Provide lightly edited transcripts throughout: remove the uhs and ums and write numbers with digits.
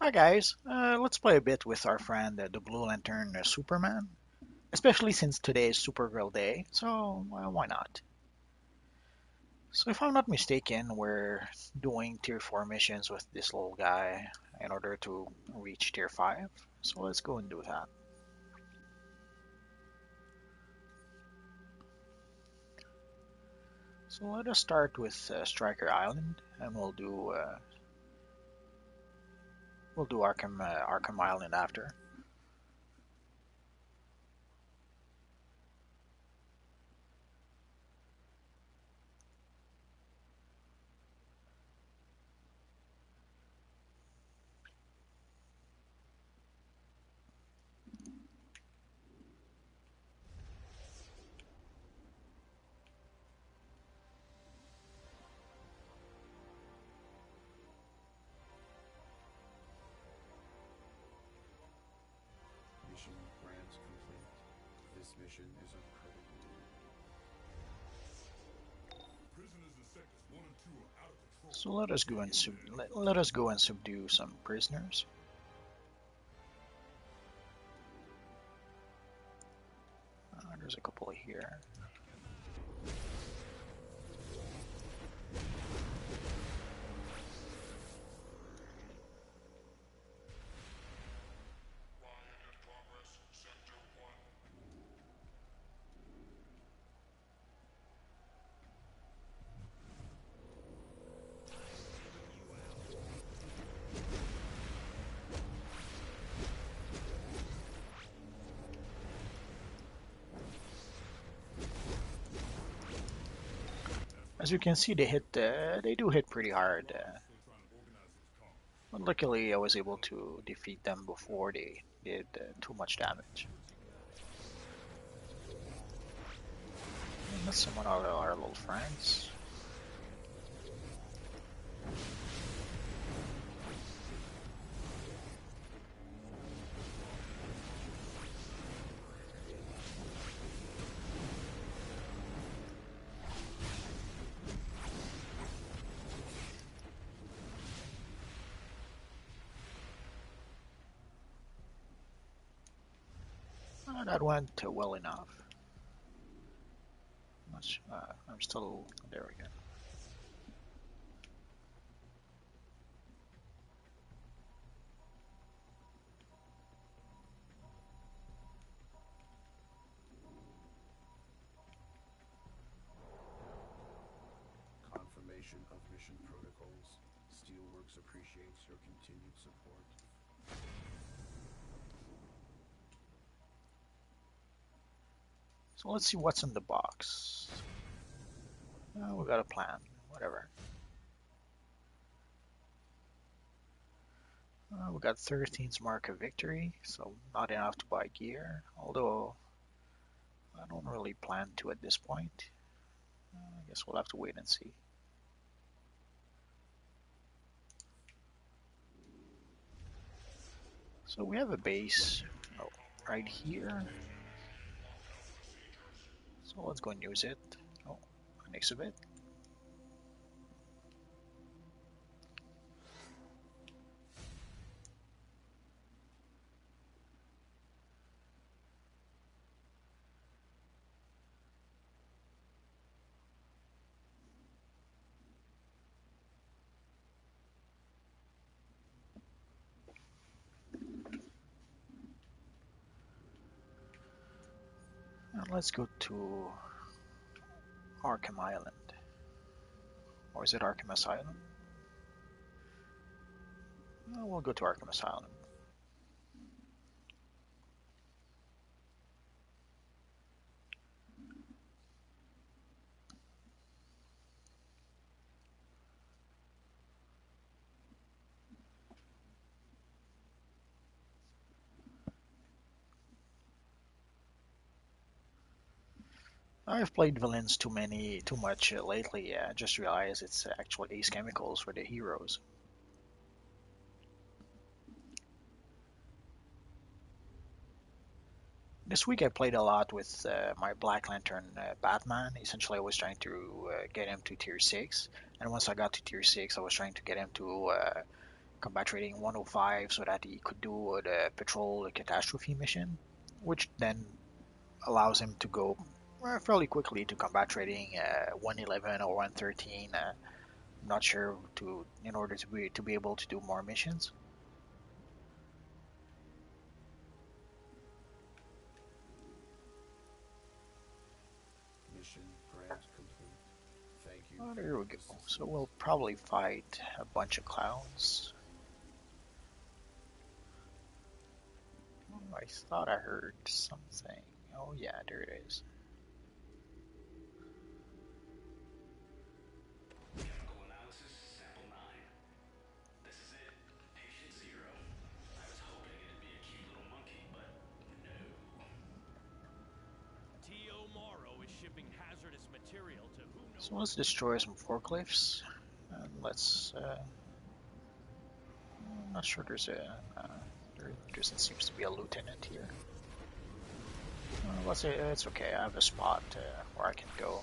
Hi guys, let's play a bit with our friend the Blue Lantern Superman, especially since today is Supergirl Day, so well, why not? So if I'm not mistaken, we're doing tier 4 missions with this little guy in order to reach tier 5, so let's go and do that. So let us start with Striker Island, and we'll do Arkham Island after. Mission grant complete. This mission is of critical. Prisoners in sectors 1 and 2 are out of control. So let us go and subdue some prisoners. There's a couple here. Riot in progress, sector 1. As you can see, they do hit pretty hard. Still trying to organize those cars. But luckily, I was able to defeat them before they did too much damage. And let's summon our little friends. That went well enough. I'm still there we go. Confirmation of mission protocols. Steelworks appreciates your continued support. So let's see what's in the box. We got a plan. Whatever. We got 13's Mark of Victory, so not enough to buy gear. Although I don't really plan to at this point. I guess we'll have to wait and see. So we have a base right here. So let's go and use it. Oh, an exhibit. And let's go to Arkham Island. Or is it Arkham Asylum? We'll go to Arkham Asylum. I've played villains too much lately. I just realized it's actually Ace Chemicals for the heroes. This week I played a lot with my Black Lantern Batman. Essentially, I was trying to get him to tier 6, and once I got to tier 6, I was trying to get him to combat rating 105 so that he could do the patrol catastrophe mission, which then allows him to go fairly quickly to combat rating 111 or 113. I'm not sure to in order to be able to do more missions. Mission grant complete. Thank you. Oh, for there your we go. assistance. So we'll probably fight a bunch of clowns. Oh, I thought I heard something. Oh yeah, there it is. Chemical analysis, sample 9. This is it. Patient 0. I was hoping it'd be a cute little monkey, but no. T.O. Morrow is shipping hazardous material to who knows. So let's destroy some forklifts, and let's. I'm not sure there's a. There doesn't seems to be a lieutenant here. Let's say it's okay. I have a spot where I can go.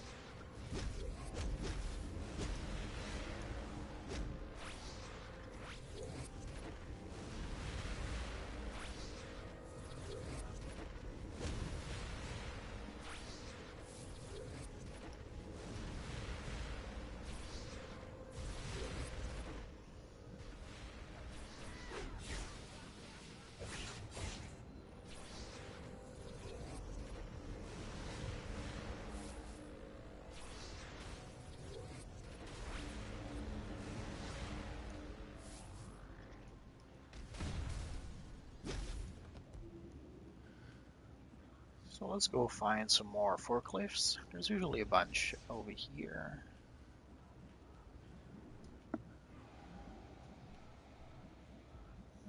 So let's go find some more forklifts. There's usually a bunch over here.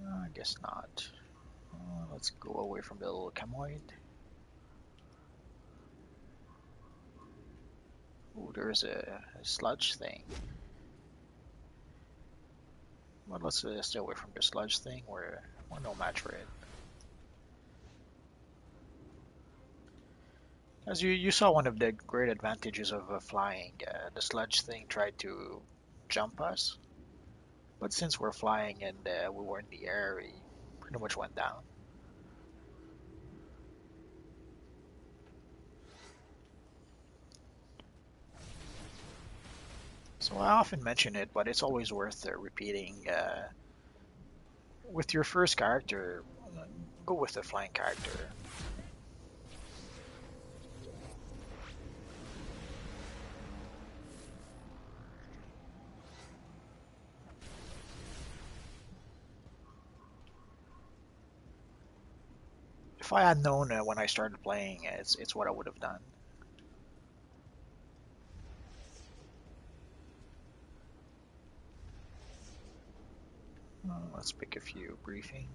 I guess not. Let's go away from the little chemoid. Oh, there's a sludge thing. But let's stay away from the sludge thing. We're no match for it. As you saw, one of the great advantages of flying, the sludge thing tried to jump us, but since we're flying and we were in the air, we pretty much went down. So I often mention it, but it's always worth repeating. With your first character, go with the flying character. If I had known when I started playing, it's what I would have done. Let's pick a few. Briefing.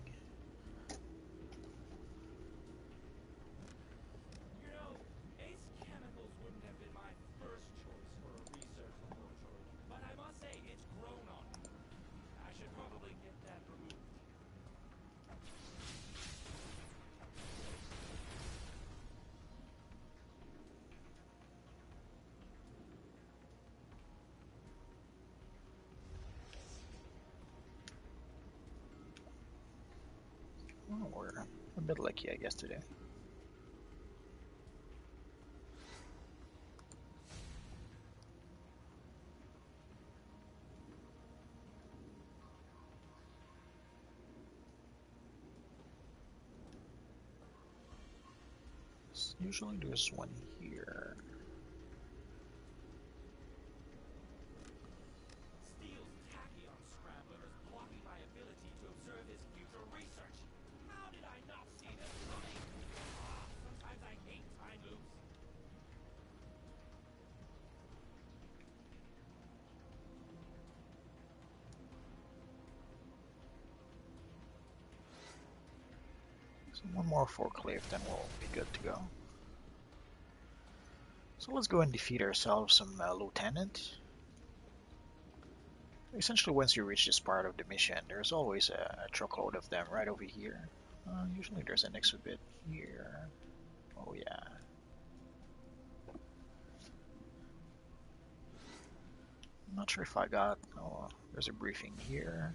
You know, Ace Chemicals wouldn't have been my first choice for a research laboratory, but I must say it's grown on me. I should probably get that removed. Oh, we're a bit lucky, I guess, today. Usually there's one here. Steele's tachyon scrambler is blocking my ability to observe his future research. How did I not see this coming? Sometimes I hate time loops. So one more forklift and we'll be good to go. So let's go and defeat ourselves some lieutenant. Essentially, once you reach this part of the mission, there's always a truckload of them right over here. Usually there's an exhibit here. Oh yeah. I'm not sure if I got... Oh, there's a briefing here.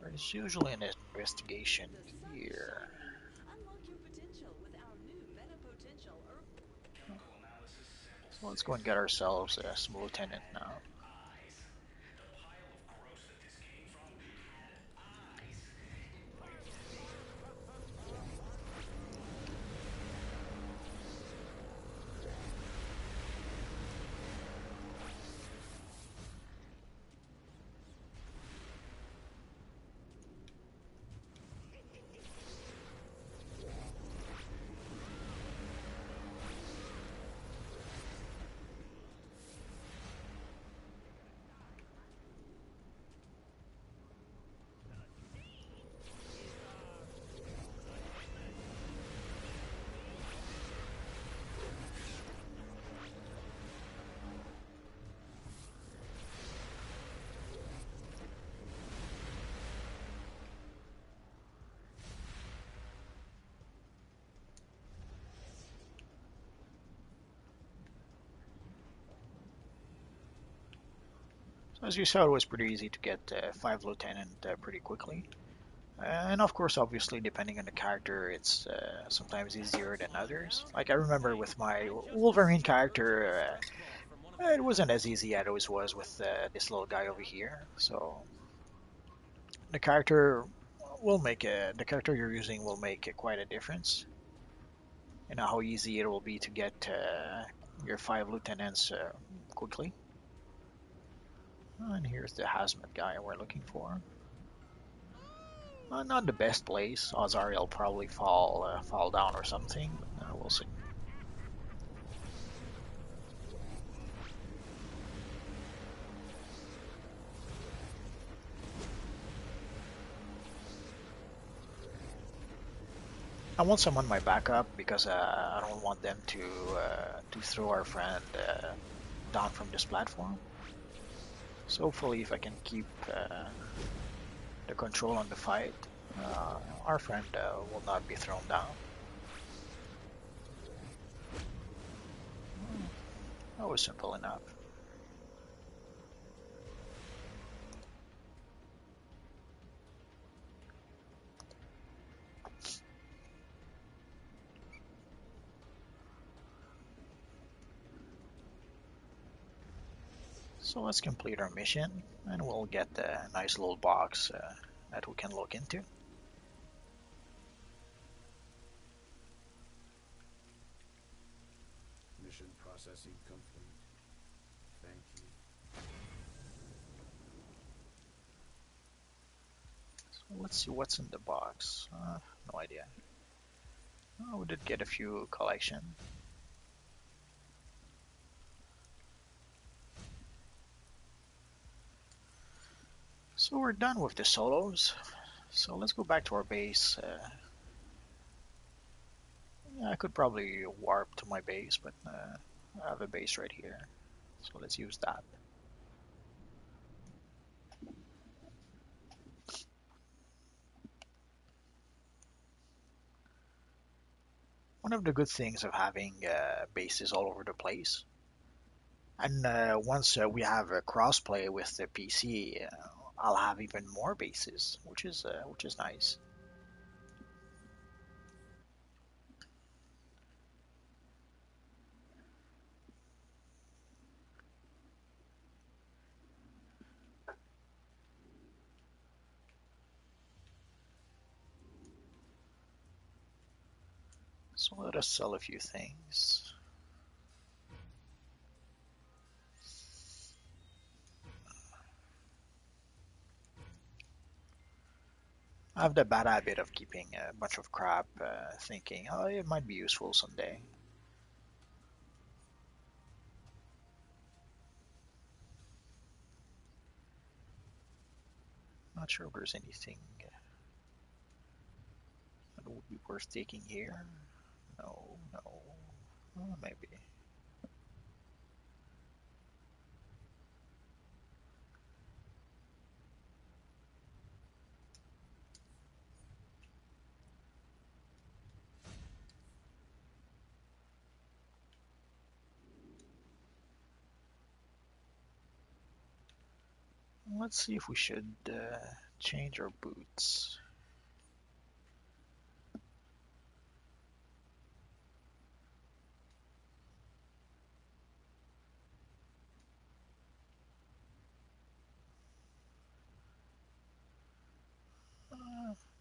There's usually an investigation The sun is here. shining. Unlock your potential with our new Meta Potential herb. Chemical analysis sample So let's 6. go and get ourselves some It lieutenant had now. eyes. The pile of gross that this came from had eyes. It pointed at me. So as you saw, it was pretty easy to get 5 lieutenant pretty quickly. And of course, obviously, depending on the character, it's sometimes easier than others. Like I remember with my Wolverine character, it wasn't as easy as it always was with this little guy over here. So the character the character you're using will make quite a difference. You know how easy it will be to get your 5 lieutenants quickly. And here's the hazmat guy we're looking for. Not the best place. Ozari will probably fall down or something, but we'll see. I want someone my backup because I don't want them to throw our friend down from this platform. So hopefully, if I can keep the control on the fight, our friend will not be thrown down. That was simple enough. So let's complete our mission, and we'll get a nice little box that we can look into. Mission processing complete. Thank you. So let's see what's in the box. No idea. Oh, we did get a few collection. So we're done with the solos. So let's go back to our base. Yeah, I could probably warp to my base, but I have a base right here. So let's use that. One of the good things of having bases all over the place, and once we have a crossplay with the PC, I'll have even more bases, which is nice. So let us sell a few things. I have the bad habit of keeping a bunch of crap, thinking, oh, it might be useful someday. Not sure if there's anything that would be worth taking here. No, no. Maybe. Let's see if we should Change our boots.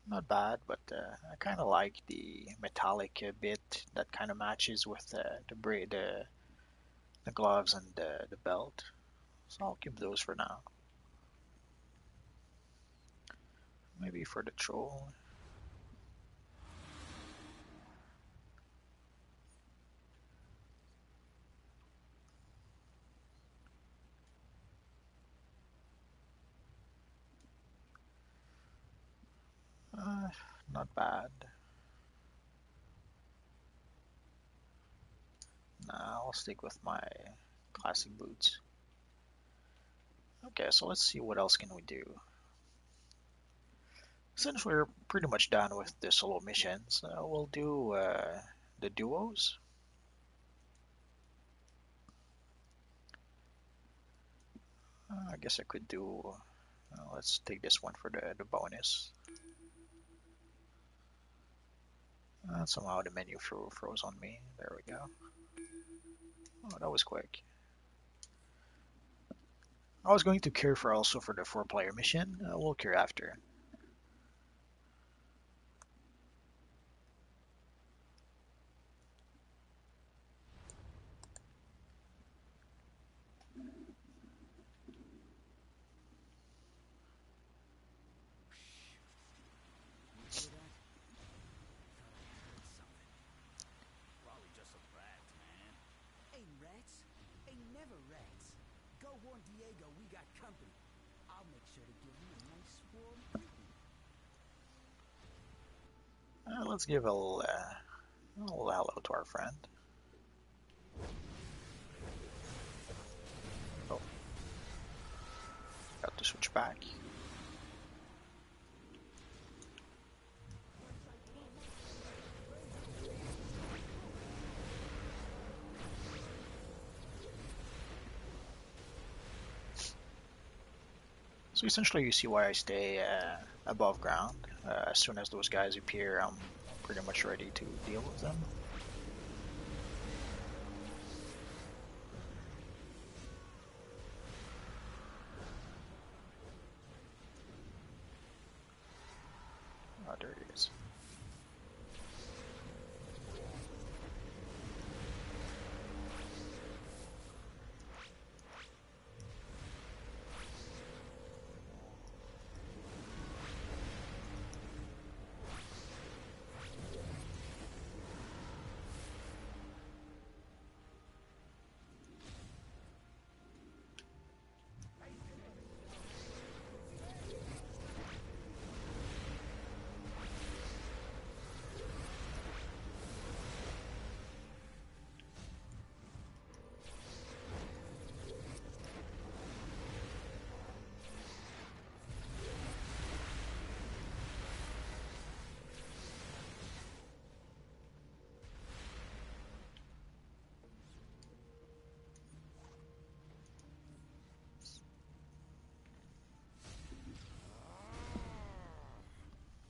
Not bad, but I kind of like the metallic bit that kind of matches with the gloves and the belt. So I'll keep those for now. Maybe for the troll. Uh, Not bad. Nah, I'll stick with my classic boots. Okay, so let's see what else can we do. Since we're pretty much done with the solo missions, we'll do the duos. I guess I could do. Let's take this one for the bonus. Somehow the menu froze on me. There we go. Oh, that was quick. I was going to cure for also for the 4-player mission. We'll cure after. You hear that? Thought I heard something. Probably just some rats, man. Ain't rats. Ain't never rats. Go warn Diego we got company. I'll make sure to give you a nice warm greeting. Let's give a little hello to our friend. Oh, got to switch back. So essentially, you see why I stay above ground. As soon as those guys appear, I'm pretty much ready to deal with them. Oh, there he is.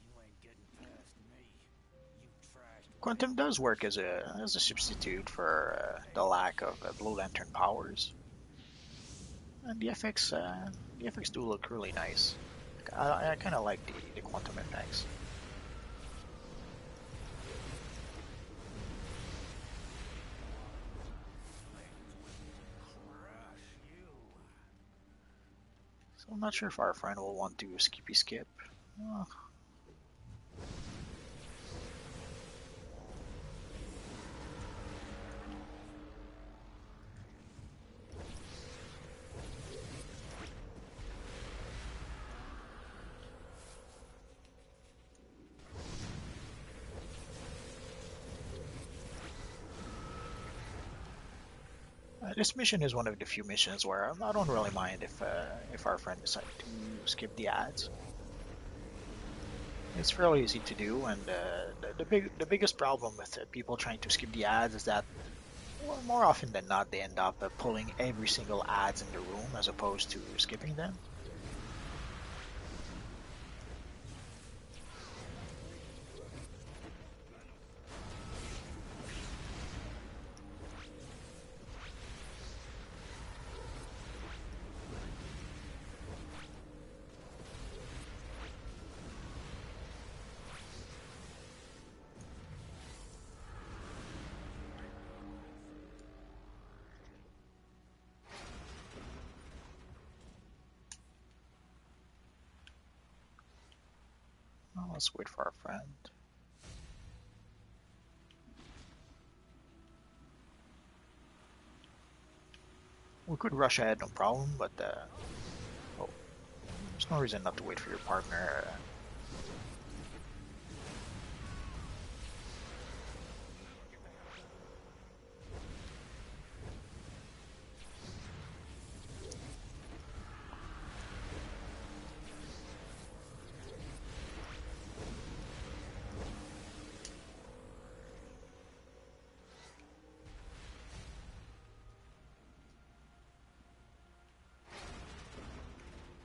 You ain't getting past me. You trashed. Quantum does work as a substitute for the lack of Blue Lantern powers, and the effects do look really nice. I kind of like the quantum effects. Crush you. So I'm not sure if our friend will want to skippy skip. Uh, this mission is one of the few missions where I don't really mind if our friend decides to skip the ads. It's fairly easy to do, and the biggest problem with people trying to skip the ads is that well, more often than not they end up pulling every single ads in the room as opposed to skipping them. Let's wait for our friend. We could rush ahead, no problem, but oh, there's no reason not to wait for your partner.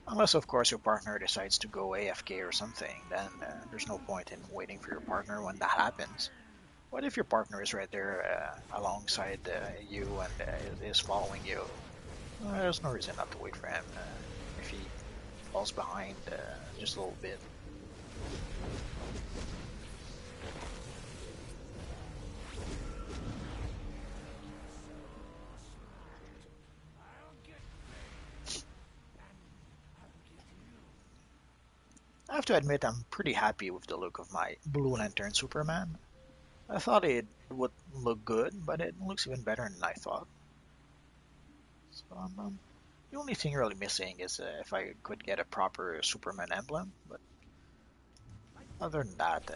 Unless, of course, your partner decides to go AFK or something, then there's no point in waiting for your partner when that happens. What if your partner is right there alongside you and is following you? There's no reason not to wait for him if he falls behind just a little bit. I have to admit I'm pretty happy with the look of my Blue Lantern Superman. I thought it would look good, but it looks even better than I thought. So the only thing really missing is if I could get a proper Superman emblem, but other than that,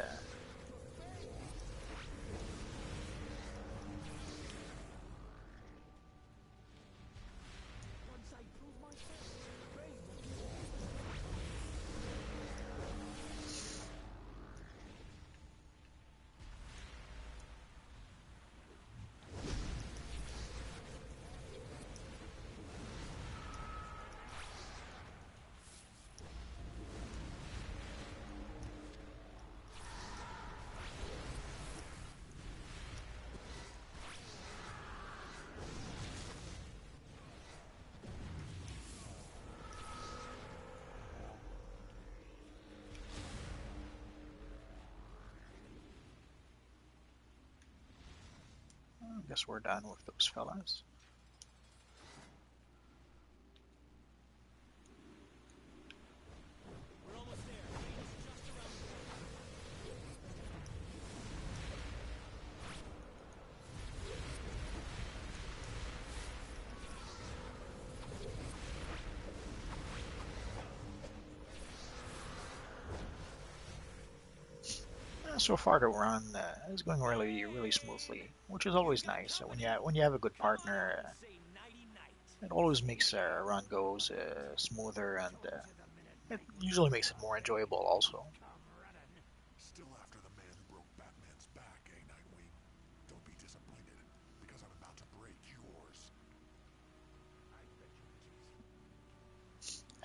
I guess we're done with those fellas. We're almost there. It's just around the corner. So far the run is going really smoothly, which is always nice. When you have a good partner, Say nighty night. it always makes a run goes smoother, and it usually makes it more enjoyable also. Still after the man who broke Batman's back, eh, Nightwing? Don't be disappointed, because I'm about to break yours.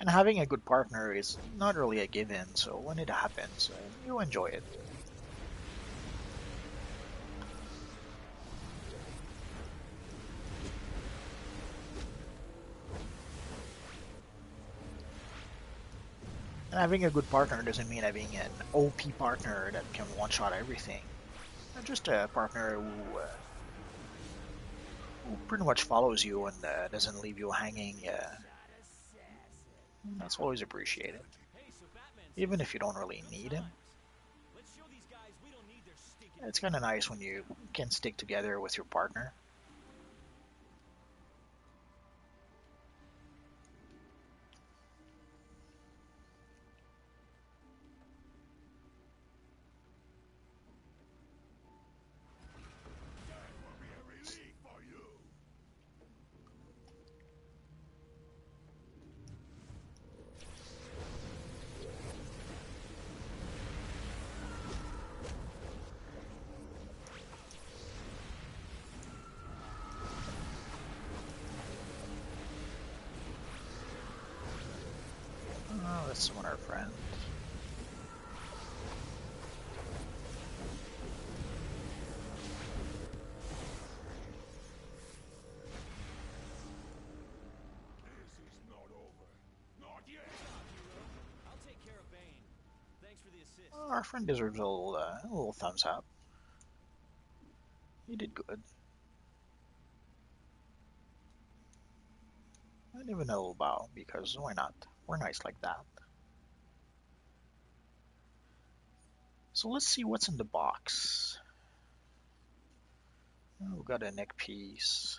And having a good partner is not really a given, so when it happens, you enjoy it. And having a good partner doesn't mean having an OP partner that can one-shot everything. Just a partner who pretty much follows you and doesn't leave you hanging. That's always appreciated, Hey, so Batman says even if you don't really need him. let's show these guys we don't need their stinking. It's kind of nice when you can stick together with your partner. That will be a relief for you. Oh, let's summon our friend. This is not over. Not yet. I'll take care of Bane. Thanks for the assist. Our friend deserves a little thumbs up. He did good. And even a little bow, because why not? We're nice like that. So let's see what's in the box. Oh, we got a neck piece.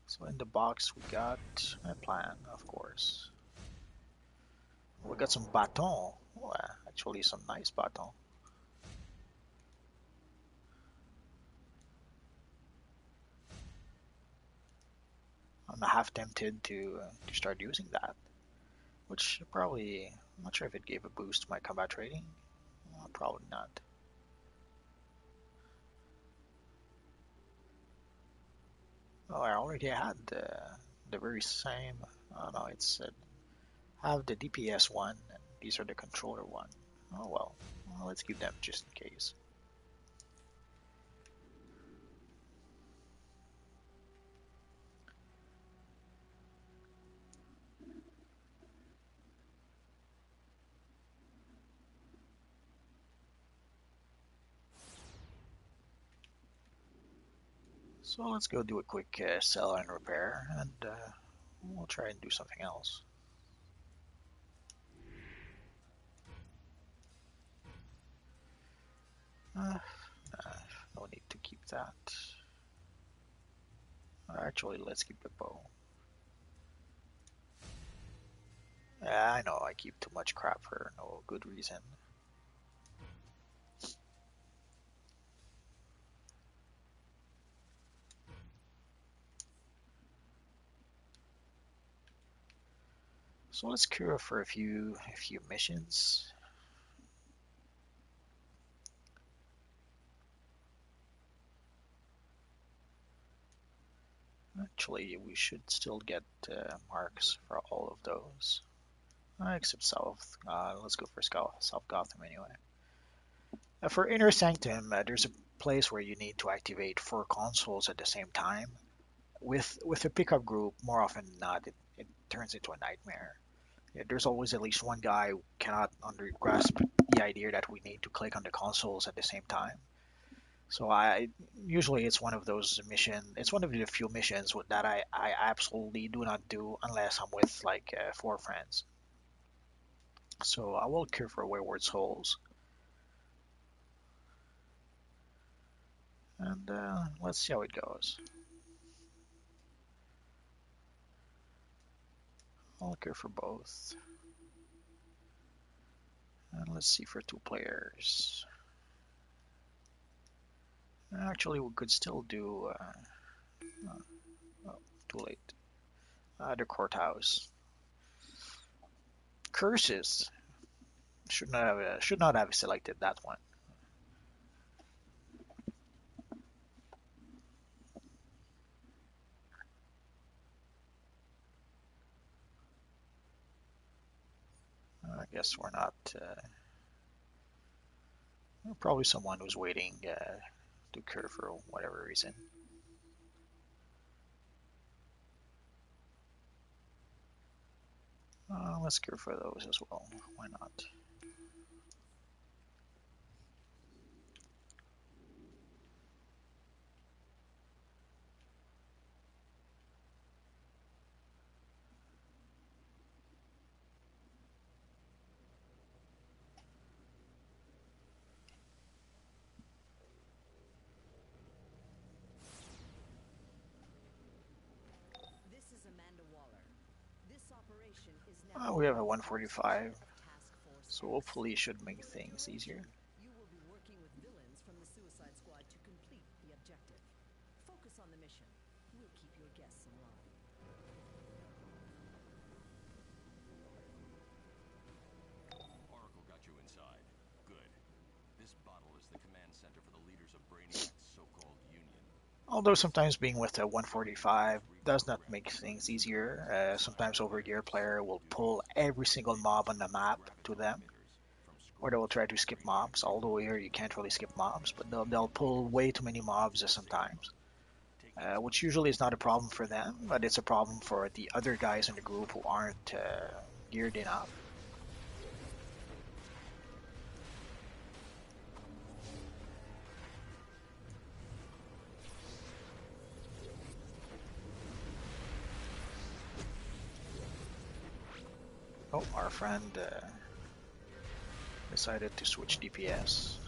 So in the box we got a plan, of course. We got some baton. Oh, actually some nice baton. I'm half tempted to start using that, which probably, I'm not sure if it gave a boost to my combat rating. Probably not. Oh, I already had the very same. Oh no, it's have the DPS one, and these are the controller one. Oh well, let's keep them just in case. So let's go do a quick sell and repair, and we'll try and do something else. No need to keep that. Actually, let's keep the bow. Yeah, I know I keep too much crap for no good reason. So let's queue for a few missions. Actually, we should still get marks for all of those, except South. Let's go for South Gotham anyway. For Inner Sanctum, there's a place where you need to activate 4 consoles at the same time. With a pickup group, more often than not, it turns into a nightmare. Yeah, there's always at least one guy who cannot grasp the idea that we need to click on the consoles at the same time. So I usually it's one of those It's one of the few missions that I absolutely do not do unless I'm with like 4 friends. So I will queue for Wayward Souls, and let's see how it goes. I'll queue for both, and let's see for 2 players. Actually, we could still do. Oh, too late. The courthouse. Curses. Should not have selected that one. I guess we're not. Probably someone who's waiting to cure for whatever reason. Let's cure for those as well. Why not? This is Amanda Waller. This operation is now We have a 145, of Task Force so X. hopefully it should make things easier. You will be working with villains from the Suicide Squad to complete the objective. Focus on the mission. We'll keep your guests in line. Oracle got you inside. Good. This bottle is the command center for the leaders of Brainiac's so-called union. Although sometimes being with a 145 does not make things easier. Sometimes Overgear player will pull every single mob on the map to them, or they will try to skip mobs. Although here you can't really skip mobs, but they'll pull way too many mobs sometimes. Which usually is not a problem for them, but it's a problem for the other guys in the group who aren't geared enough. Oh, our friend Decided to switch DPS.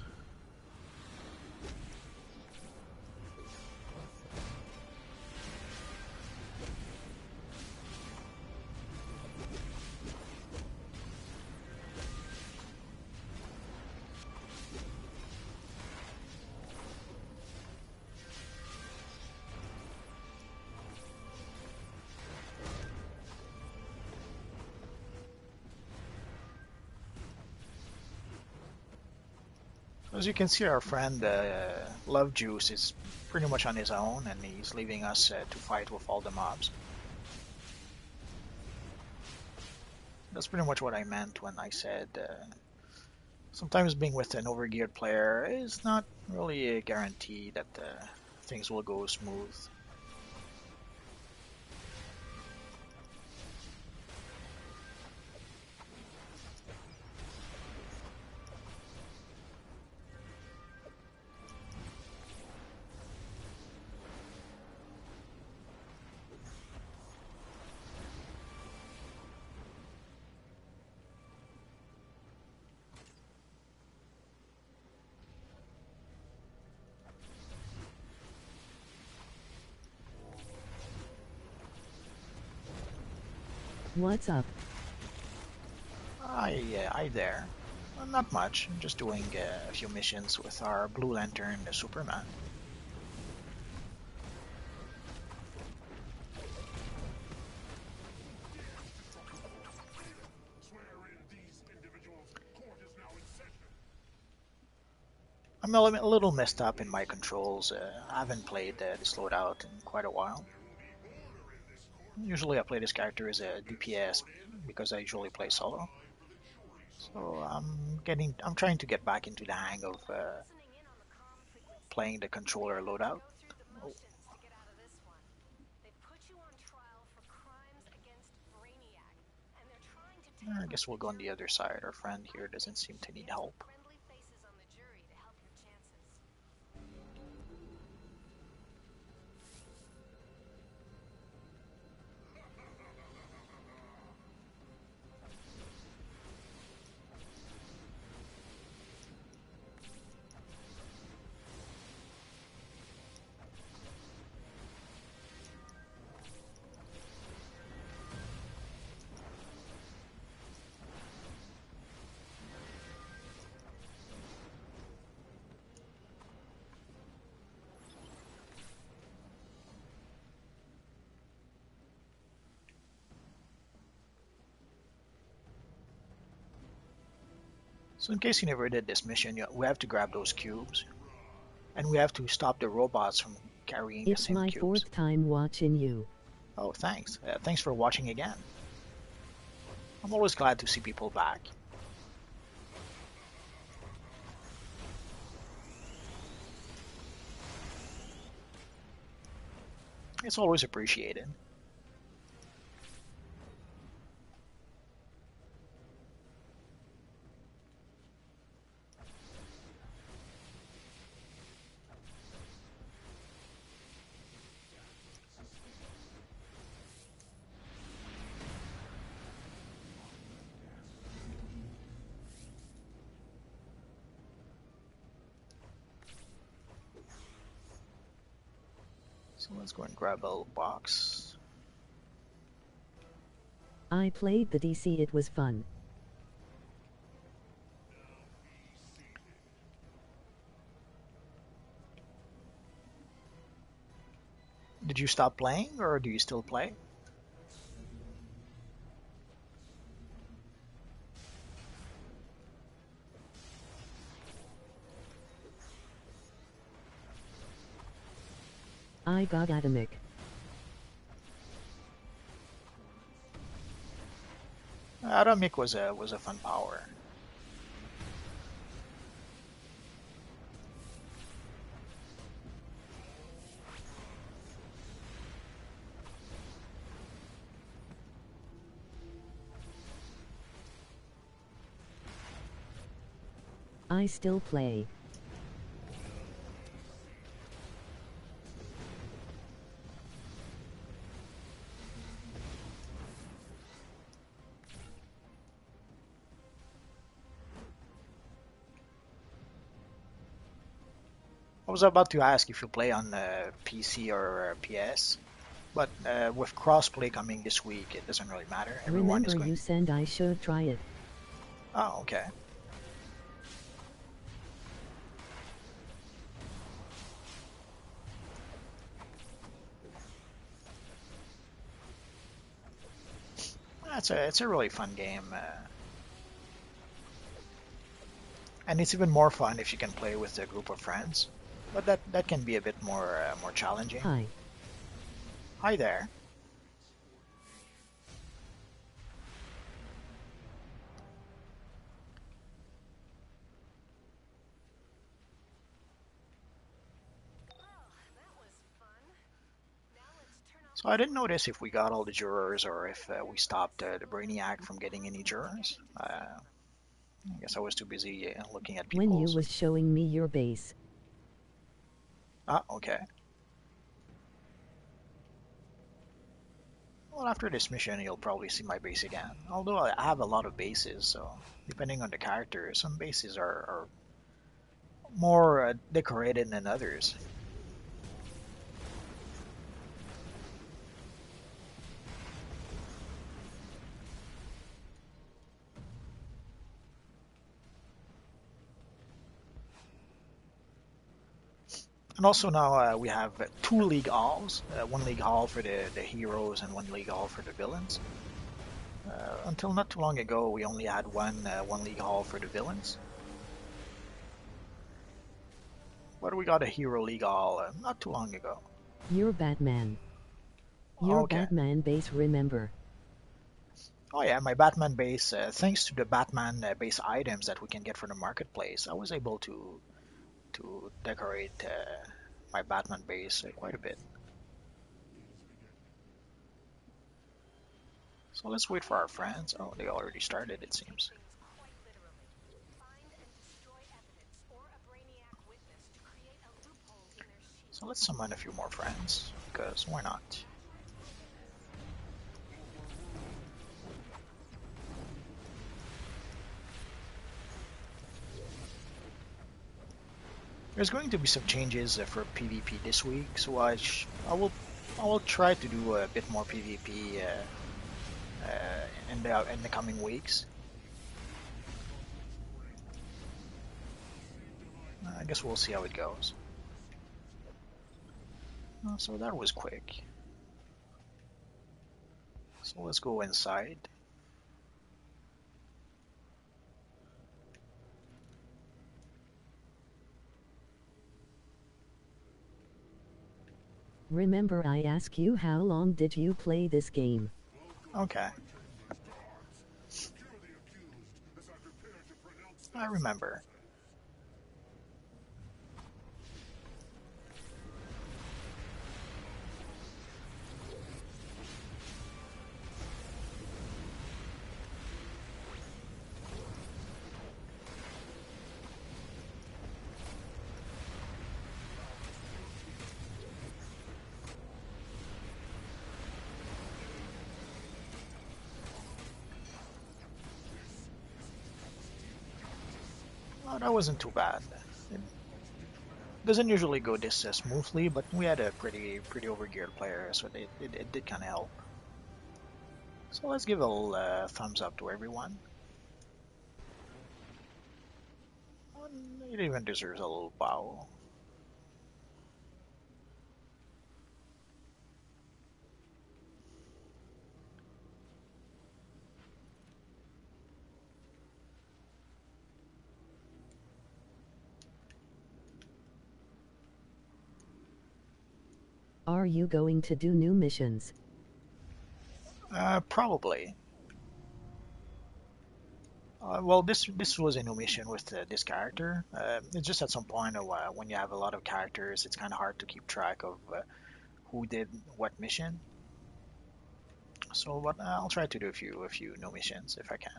As you can see, our friend Love Juice is pretty much on his own, and he's leaving us to fight with all the mobs. That's pretty much what I meant when I said sometimes being with an overgeared player is not really a guarantee that things will go smooth. What's up? I there. Well, not much. I'm just doing a few missions with our Blue Lantern, the Superman. I'm a little messed up in my controls. I haven't played this loadout in quite a while. Usually I play this character as a DPS because I usually play solo. So I'm trying to get back into the hang of playing the controller loadout. Oh, I guess we'll go on the other side. Our friend here doesn't seem to need help. So in case you never did this mission, we have to grab those cubes. And we have to stop the robots from carrying the It's same my cubes. fourth time watching you. Oh, thanks. Thanks for watching again. I'm always glad to see people back. It's always appreciated. So let's go and grab a little box. I played the DC, it was fun. Did you stop playing, or do you still play? I got atomic. Atomic was a fun power. I still play. was about to ask if you play on PC or PS, but with crossplay coming this week, it doesn't really matter. Everyone is Remember going. you said I should try it. Oh, okay. It's a really fun game, and it's even more fun if you can play with a group of friends. But that can be a bit more challenging. Hi. Hi there. So I didn't notice if we got all the jurors or if we stopped the Brainiac from getting any jurors. I guess I was too busy looking at When you people's. was showing me your base. Ah, okay. Well, after this mission, you'll probably see my base again. Although I have a lot of bases, so depending on the character, some bases are more decorated than others. And also now we have two league halls, one league hall for the heroes and one league hall for the villains. Until not too long ago, we only had one league hall for the villains. But we got a hero league hall not too long ago. You're Batman. Your Okay. Batman base, remember. Oh yeah, my Batman base. Thanks to the Batman base items that we can get from the marketplace, I was able to decorate my Batman base quite a bit. So let's wait for our friends. Oh, they already started, it seems. So let's summon a few more friends, because why not? There's going to be some changes for PvP this week, so I will try to do a bit more PvP in the coming weeks. I guess we'll see how it goes. So that was quick. So let's go inside. Remember I asked you how long did you play this game? Okay, I remember. Well, that wasn't too bad. It doesn't usually go this smoothly, but we had a pretty overgeared player, so it did kind of help. So let's give a little thumbs up to everyone. It even deserves a little bow. Are you going to do new missions? Probably. Well, this was a new mission with this character. It's just at some point when you have a lot of characters, it's kind of hard to keep track of who did what mission. So, but I'll try to do a few new missions if I can.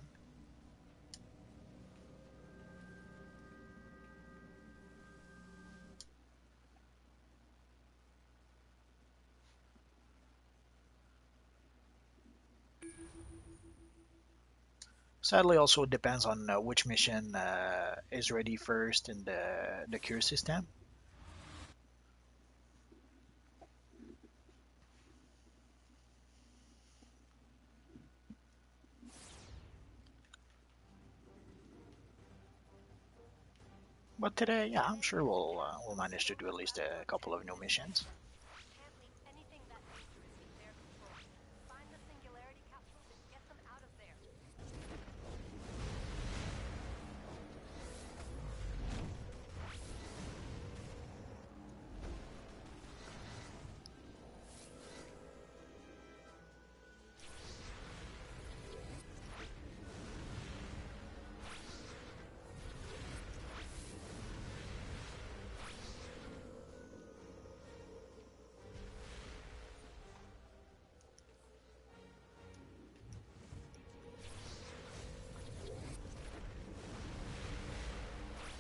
Sadly, also it depends on which mission is ready first in the queue system. But today, yeah, I'm sure we'll manage to do at least a couple of new missions. Can't leave anything that dangerous in their control. Find the singularity capsules and get them out of there.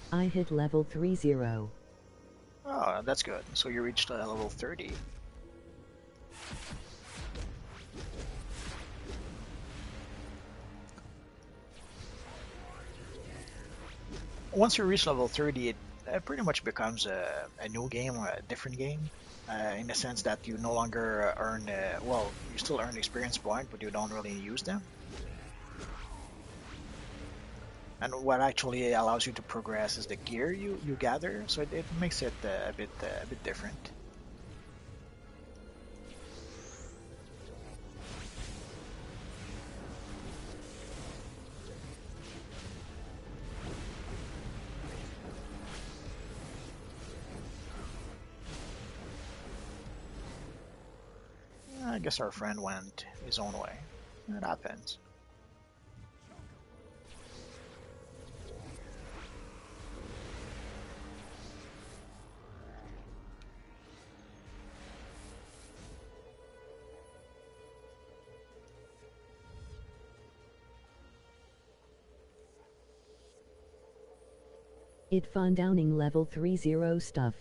I hit level 30. Oh, that's good. So you reached level 30. Once you reach level 30, it pretty much becomes a new game, or a different game, in the sense that you no longer earn, well, you still earn experience point, but you don't really use them. And what actually allows you to progress is the gear you gather, so it makes it a bit different. I guess our friend went his own way. It happens. It fun downing level 30 stuff.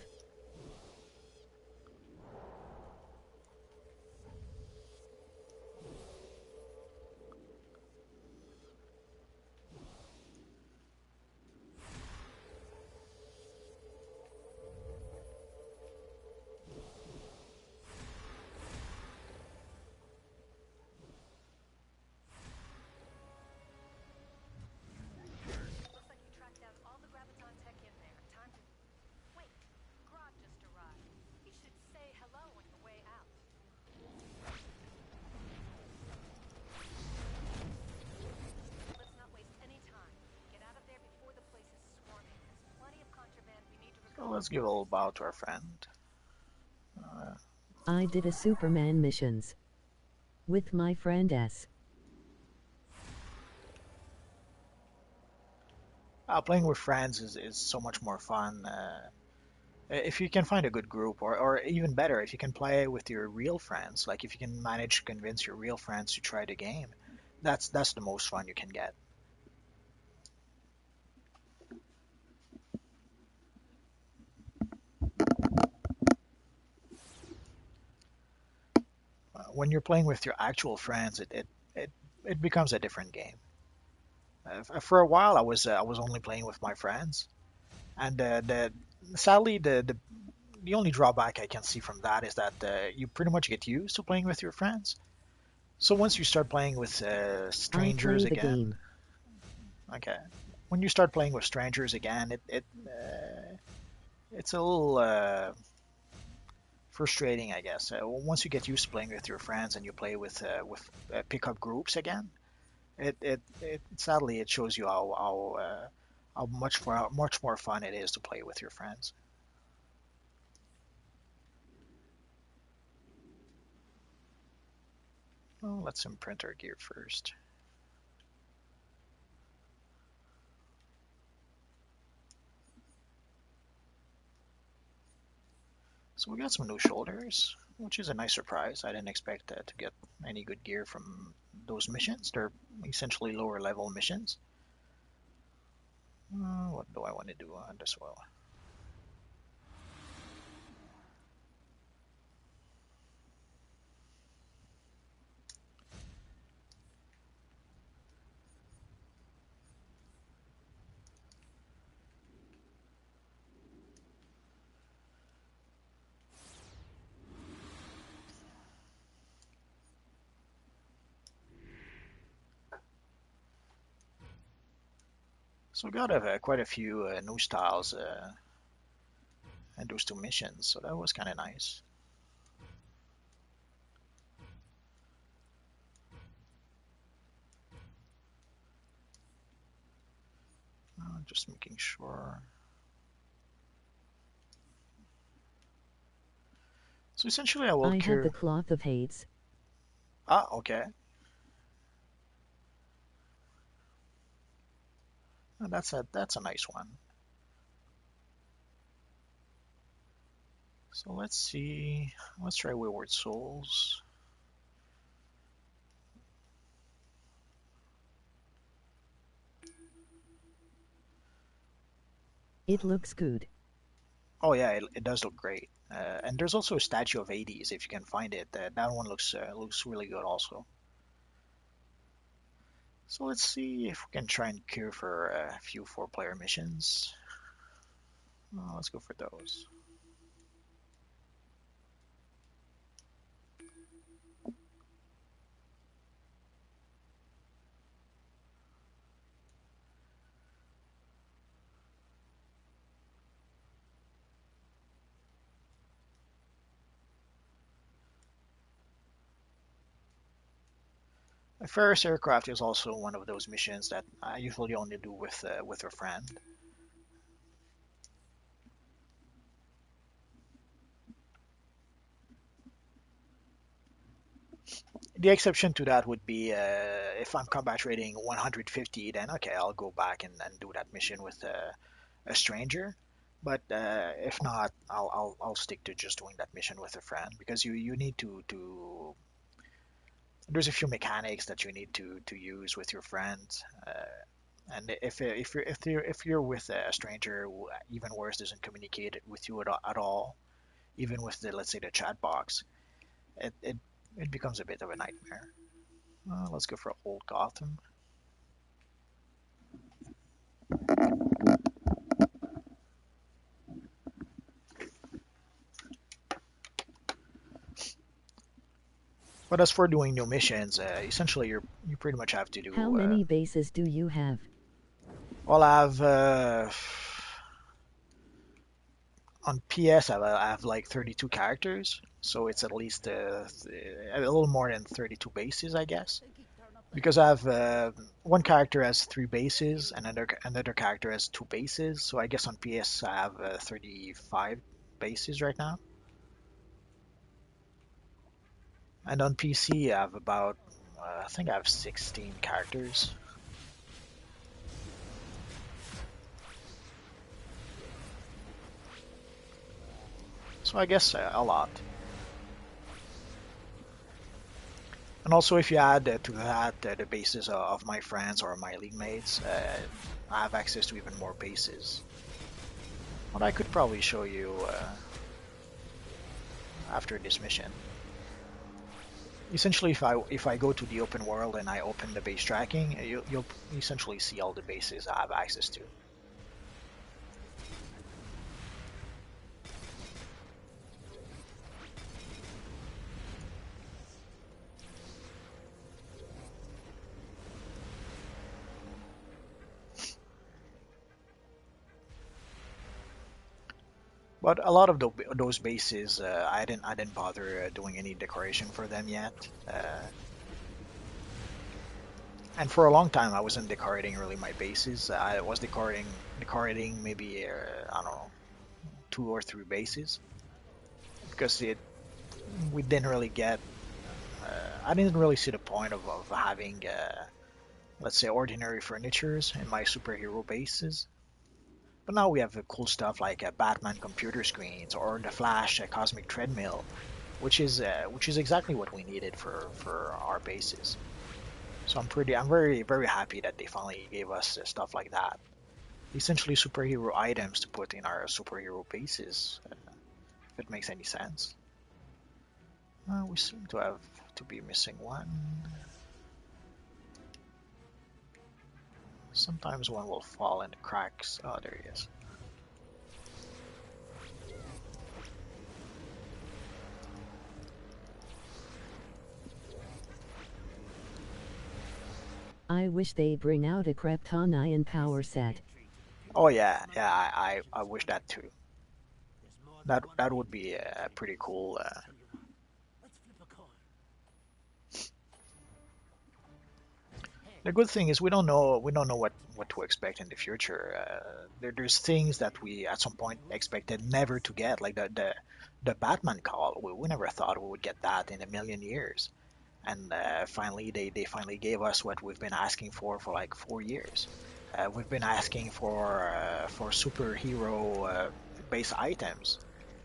Looks like you tracked down all the Graviton tech in there. Time to... Wait, Grodd just arrived. He should say hello on your way out. Let's not waste any time. Get out of there before the place is swarming. There's plenty of contraband we need to So recover. let's give a little bow to our friend. I did a Superman missions. With my friend S. Playing with friends is so much more fun. If you can find a good group, or even better, if you can play with your real friends, like if you can manage to convince your real friends to try the game, that's the most fun you can get. When you're playing with your actual friends, it becomes a different game. For a while, I was only playing with my friends, and the sadly the only drawback I can see from that is that you pretty much get used to playing with your friends. So once you start playing with I strangers play the again, game. okay, when you start playing with strangers again, it's a little frustrating, I guess. Once you get used to playing with your friends and you play with pickup groups again, it sadly it shows you how much more fun it is to play with your friends. Well, let's imprint our gear first. So we got some new shoulders, which is a nice surprise. I didn't expect to get any good gear from those missions. They're essentially lower level missions. What do I want to do on this well? So we got quite a few new styles and those two missions, so that was kind of nice. Just making sure. So essentially, I will I have cure. the Cloth of Hades. Ah, okay. That's a nice one. So let's see. Let's try Wayward Souls. It looks good. Oh yeah, it does look great. And there's also a statue of Hades if you can find it. That one looks really good also. So let's see if we can try and queue for a few 4-player missions. Let's go for those. A Ferris aircraft is also one of those missions that I usually only do with a friend. The exception to that would be if I'm combat rating 150, then okay, I'll go back and do that mission with a stranger. But if not, I'll stick to just doing that mission with a friend because you need to there's a few mechanics that you need to use with your friends. And if you're with a stranger who, even worse, doesn't communicate with you at all, even with the, let's say, the chat box, it becomes a bit of a nightmare. Let's go for Old Gotham. But as for doing new missions, essentially you pretty much have to do. How many bases do you have? Well, I've on PS I have like 32 characters, so it's at least a little more than 32 bases, I guess. Because I have one character has 3 bases, and another character has 2 bases. So I guess on PS I have 35 bases right now, and on PC I have about I think I have 16 characters. So I guess a lot. And also, if you add to that the bases of my friends or my league mates, I have access to even more bases. What I could probably show you after this mission. Essentially, if I go to the open world and I open the base tracking, you'll essentially see all the bases I have access to. But a lot of those bases, I didn't bother doing any decoration for them yet. And for a long time, I wasn't decorating really my bases. I was decorating maybe I don't know 2 or 3 bases because we didn't really get. I didn't really see the point of having let's say ordinary furnitures in my superhero bases. But now we have cool stuff like Batman computer screens or the Flash cosmic treadmill, which is exactly what we needed for our bases. So I'm very very happy that they finally gave us stuff like that. Essentially superhero items to put in our superhero bases, if it makes any sense. We seem to have to be missing one. Sometimes one will fall in the cracks. Oh, there he is. I wish they bring out a Kryptonian power set. Oh yeah, yeah, I wish that too. That would be pretty cool. The good thing is we don't know what to expect in the future. There's things that we at some point expected never to get, like the Batman call. We never thought we would get that in a million years, and finally they finally gave us what we've been asking for like 4 years. We've been asking for superhero base items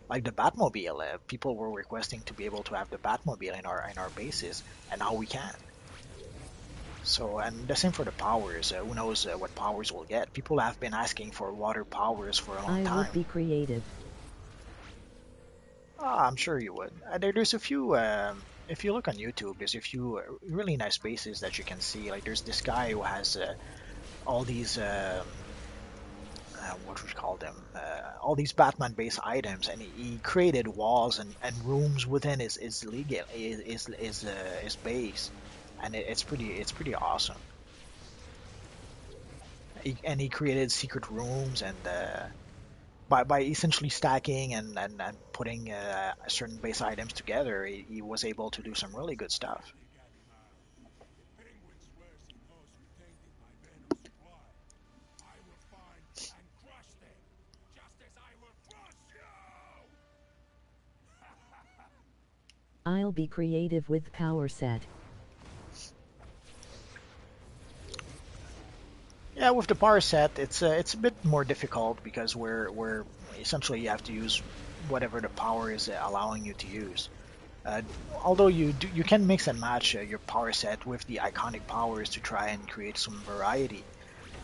like the Batmobile. People were requesting to be able to have the Batmobile in our bases, and now we can. So, and the same for the powers. Who knows what powers we'll get? People have been asking for water powers for a long I would time. be creative. I'm sure you would. There's a few. If you look on YouTube, there's a few really nice bases that you can see. Like there's this guy who has all these. What would you call them? All these Batman base items, and he created walls and rooms within his legal his base, and it's pretty awesome. And he created secret rooms, and by essentially stacking and putting certain base items together, he was able to do some really good stuff. Penguin swears to those who tainted my venom's blood. I will find and crush them, just as I will crush you! I'll be creative with power set. Yeah, with the power set, it's a bit more difficult because we're essentially you have to use whatever the power is allowing you to use. Uh, Although you can mix and match your power set with the iconic powers to try and create some variety.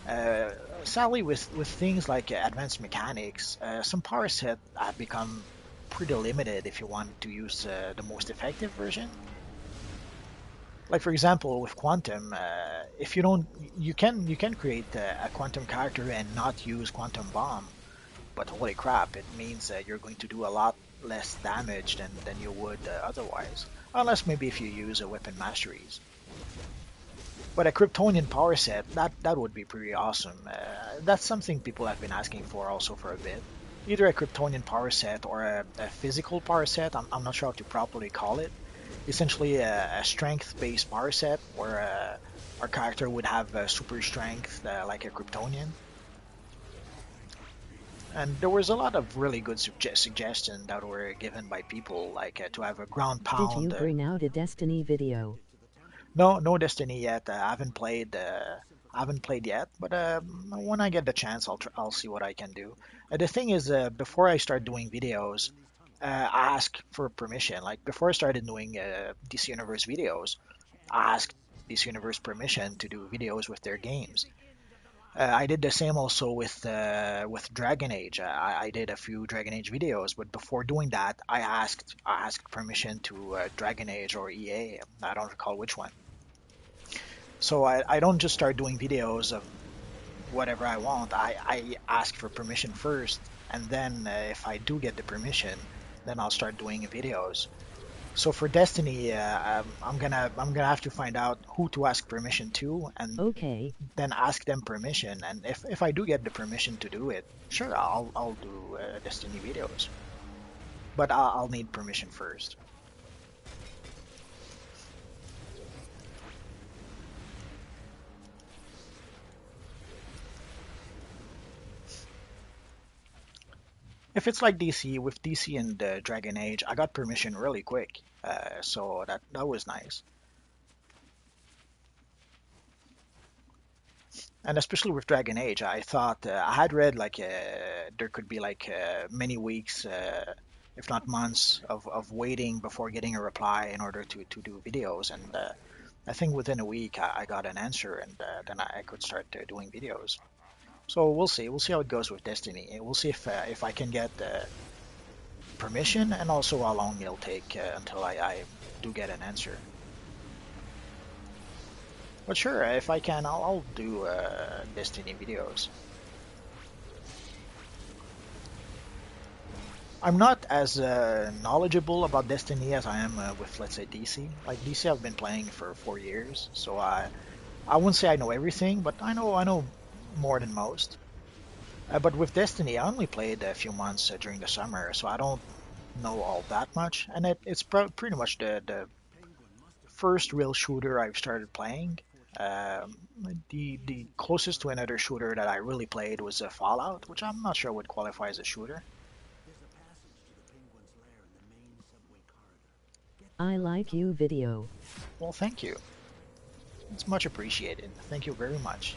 Uh, Sadly, with things like advanced mechanics, some power set have become pretty limited if you want to use the most effective version. Like for example, with quantum, if you don't, you can create a quantum character and not use quantum bomb. But holy crap, it means you're going to do a lot less damage than you would otherwise. Unless maybe if you use a weapon masteries. But a Kryptonian power set, that would be pretty awesome. That's something people have been asking for also for a bit. Either a Kryptonian power set or a physical power set. I'm not sure how to properly call it. Essentially a strength-based power set where our character would have super strength like a Kryptonian. And there was a lot of really good suggestions that were given by people, like to have a ground Did you pound. bring out a Destiny video? No, no Destiny yet. I haven't played. I haven't played yet, but when I get the chance, I'll see what I can do. The thing is, before I start doing videos, I ask for permission. Like before I started doing DC Universe videos, I asked DC Universe permission to do videos with their games. I did the same also with Dragon Age. I did a few Dragon Age videos, but before doing that, I asked permission to Dragon Age or EA. I don't recall which one. So I don't just start doing videos of whatever I want. I ask for permission first, and then if I do get the permission, then I'll start doing videos. So for Destiny, I'm gonna have to find out who to ask permission to, and Okay. then ask them permission. And if I do get the permission to do it, sure, I'll do Destiny videos. But I'll need permission first. If it's like DC, with DC and Dragon Age, I got permission really quick, so that was nice. And especially with Dragon Age, I thought I had read like there could be like many weeks, if not months, of waiting before getting a reply in order to do videos. And I think within a week I got an answer, and then I could start doing videos. So we'll see. We'll see how it goes with Destiny. We'll see if I can get permission, and also how long it'll take until I do get an answer. But sure, if I can, I'll do Destiny videos. I'm not as knowledgeable about Destiny as I am with, let's say, DC. Like DC, I've been playing for 4 years, so I wouldn't say I know everything, but I know more than most. But with Destiny, I only played a few months during the summer, so I don't know all that much. And it's pretty much the first real shooter I've started playing. Um, the closest to another shooter that I really played was Fallout, which I'm not sure would qualify as a shooter. There's a passage to the penguin's lair in the main subway corridor. Get I there like you video. Well, thank you. It's much appreciated. Thank you very much.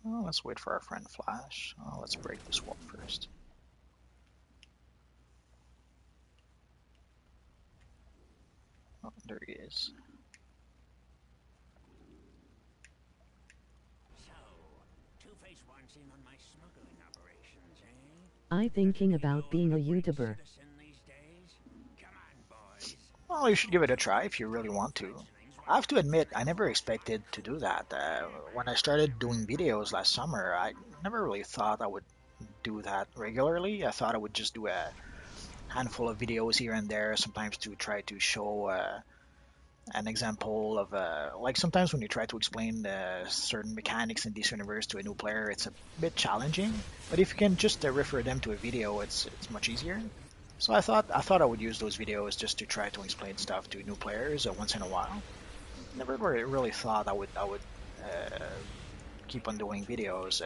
Well, let's wait for our friend Flash. Let's break this wall first. Oh, there he is. So, Two-Face wants in on my smuggling operations, eh? I thinking about being a YouTuber. Citizen these days? Come on, boys. Well, you should give it a try if you really want to. I have to admit, I never expected to do that. When I started doing videos last summer, I never really thought I would do that regularly. I thought I would just do a handful of videos here and there, sometimes to try to show an example of like sometimes when you try to explain certain mechanics in this universe to a new player, it's a bit challenging. But if you can just refer them to a video, it's much easier. So I thought I would use those videos just to try to explain stuff to new players once in a while. Never really thought I would uh, keep on doing videos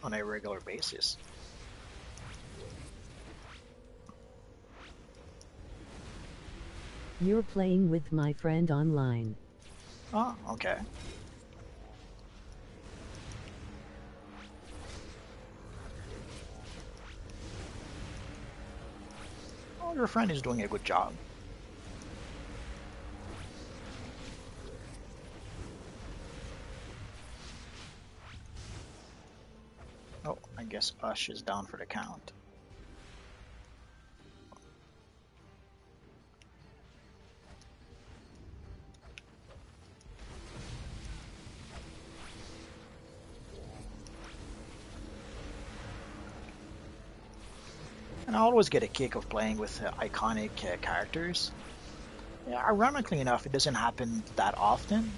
on a regular basis. You're playing with my friend online. Oh, okay. Well, your friend is doing a good job. Oh, I guess Ush is down for the count. And I always get a kick of playing with iconic characters. Yeah, ironically enough, it doesn't happen that often.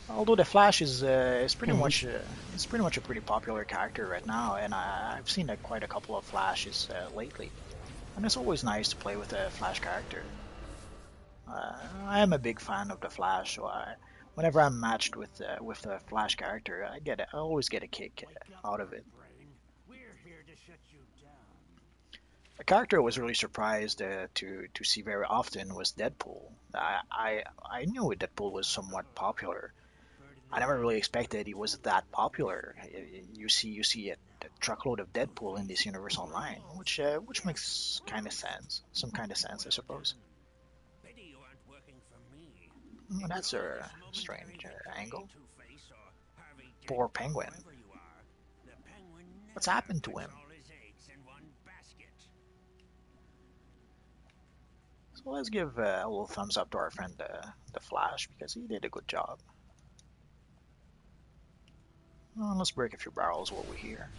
Although the Flash is pretty Thanks. much it's pretty much a pretty popular character right now, and I've seen quite a couple of Flashes lately, and it's always nice to play with a Flash character. I am a big fan of the Flash, so whenever I'm matched with a Flash character, I always get a kick out of it. Brain, we're here to shut you down. A character I was really surprised to see very often was Deadpool. I knew Deadpool was somewhat popular. I never really expected he was that popular. You see a truckload of Deadpool in this universe online, which makes kind of sense, some kind of sense, I suppose. Pity you aren't working for me. Well, that's Enjoy a this momentary strange victory, angle. Two-Face or Harvey Poor Dent, Penguin. whoever you are. The penguin What's never happened to puts him? all his eggs in one basket. So let's give a little thumbs up to our friend the Flash because he did a good job. Let's break a few barrels while we're here.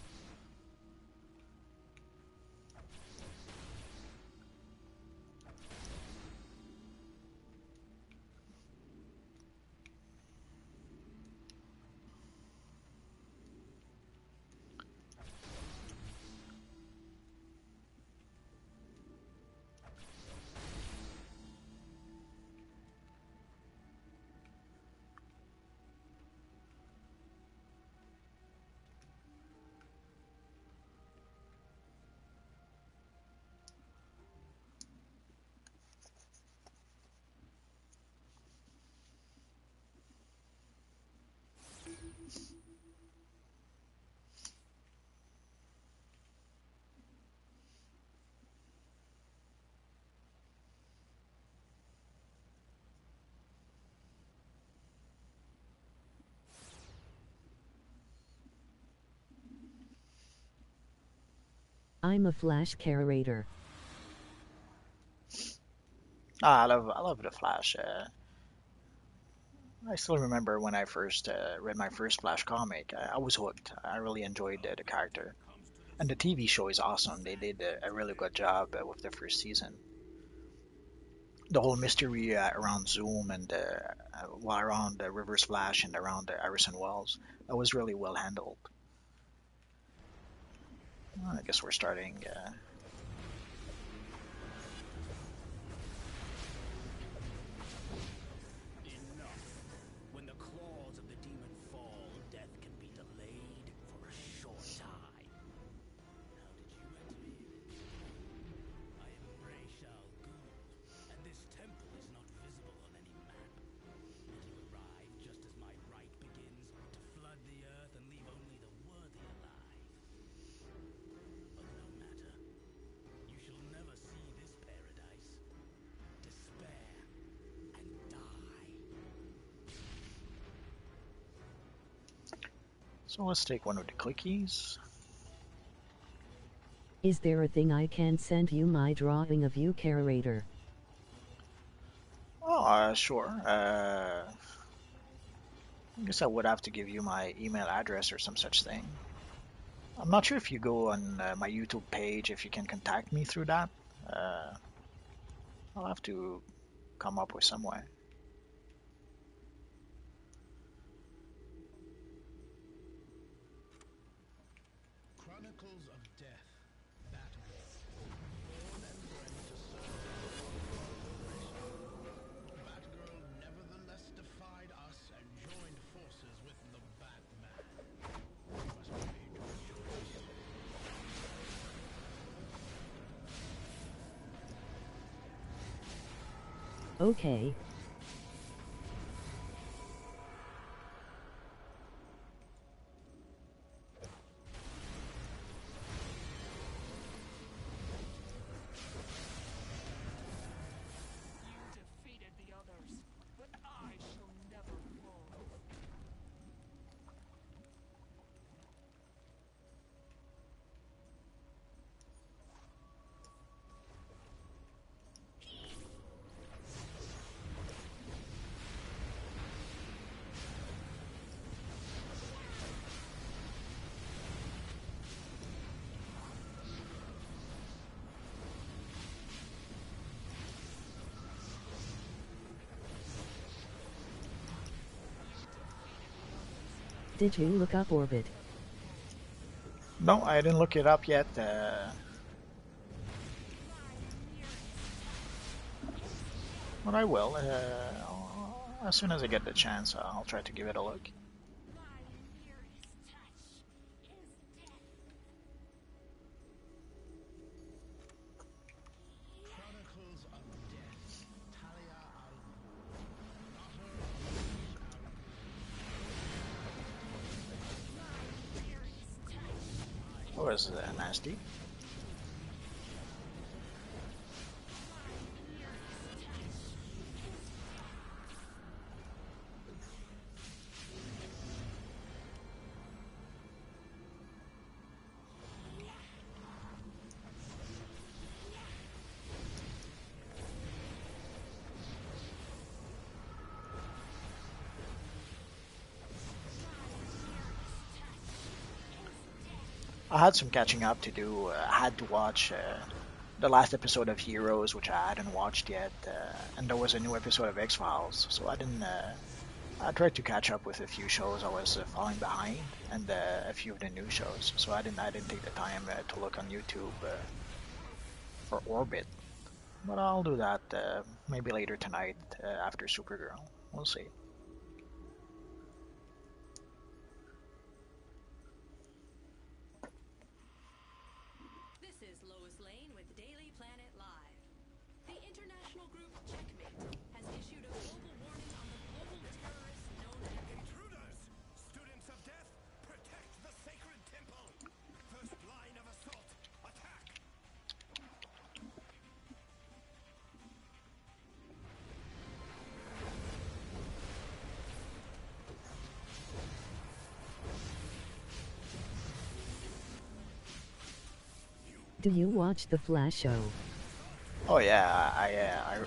I'm a Flash curator. I love the Flash. I still remember when I first read my first Flash comic. I was hooked. I really enjoyed the character, and the TV show is awesome. They did a really good job with the first season. The whole mystery around Zoom and well, around Reverse Flash and around Harrison Wells, that was really well handled. I guess we're starting. Enough. When the claws of the demon fall, death can be delayed for a short time. How did you enter here? I am Ra's al Ghul, and this temple is not visible on any map. And you arrive just as my rite begins to flood the earth and leave only the worthy alive. But no matter. You shall never see this paradise. Despair and die. So let's take one of the clickies. Is there a thing I can send you my drawing of you, curator? Oh, sure. I guess I would have to give you my email address or some such thing. I'm not sure if you go on my YouTube page, if you can contact me through that. I'll have to come up with some way. Chronicles of Death. Batgirl. Born and bred to serve the Batgirl nevertheless defied us and joined forces with the Batman. Must be made to rejoice. Okay. You defeated the others, but I shall never fall. Did you look up Orbit? No, I didn't look it up yet. But I will. As soon as I get the chance, I'll try to give it a look. Chronicles of Death. Talia al Ghul. Daughter of Oh, this is nasty. I had some catching up to do. I had to watch the last episode of Heroes, which I hadn't watched yet, and there was a new episode of X Files. So I didn't. I tried to catch up with a few shows I was falling behind, and a few of the new shows. So I didn't. I didn't take the time to look on YouTube for Orbit. But I'll do that maybe later tonight after Supergirl. We'll see. This is Lois Lane with Daily Planet Live. The international group Checkmate has issued a global warning on the global terrorists known as Intruders! Students of death, protect the sacred temple! First line of assault, attack! Do you watch the Flash show? Oh yeah,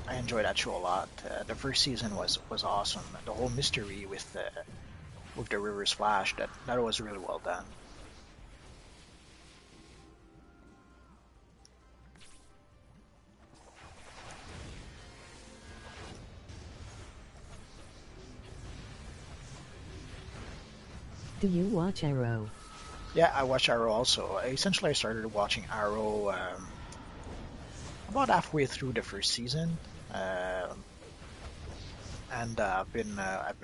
I enjoy that show a lot. The first season was awesome. The whole mystery with the Reverse Flash, that was really well done. Do you watch Arrow? Yeah, I watch Arrow also. Essentially, I started watching Arrow about halfway through the first season, and I've been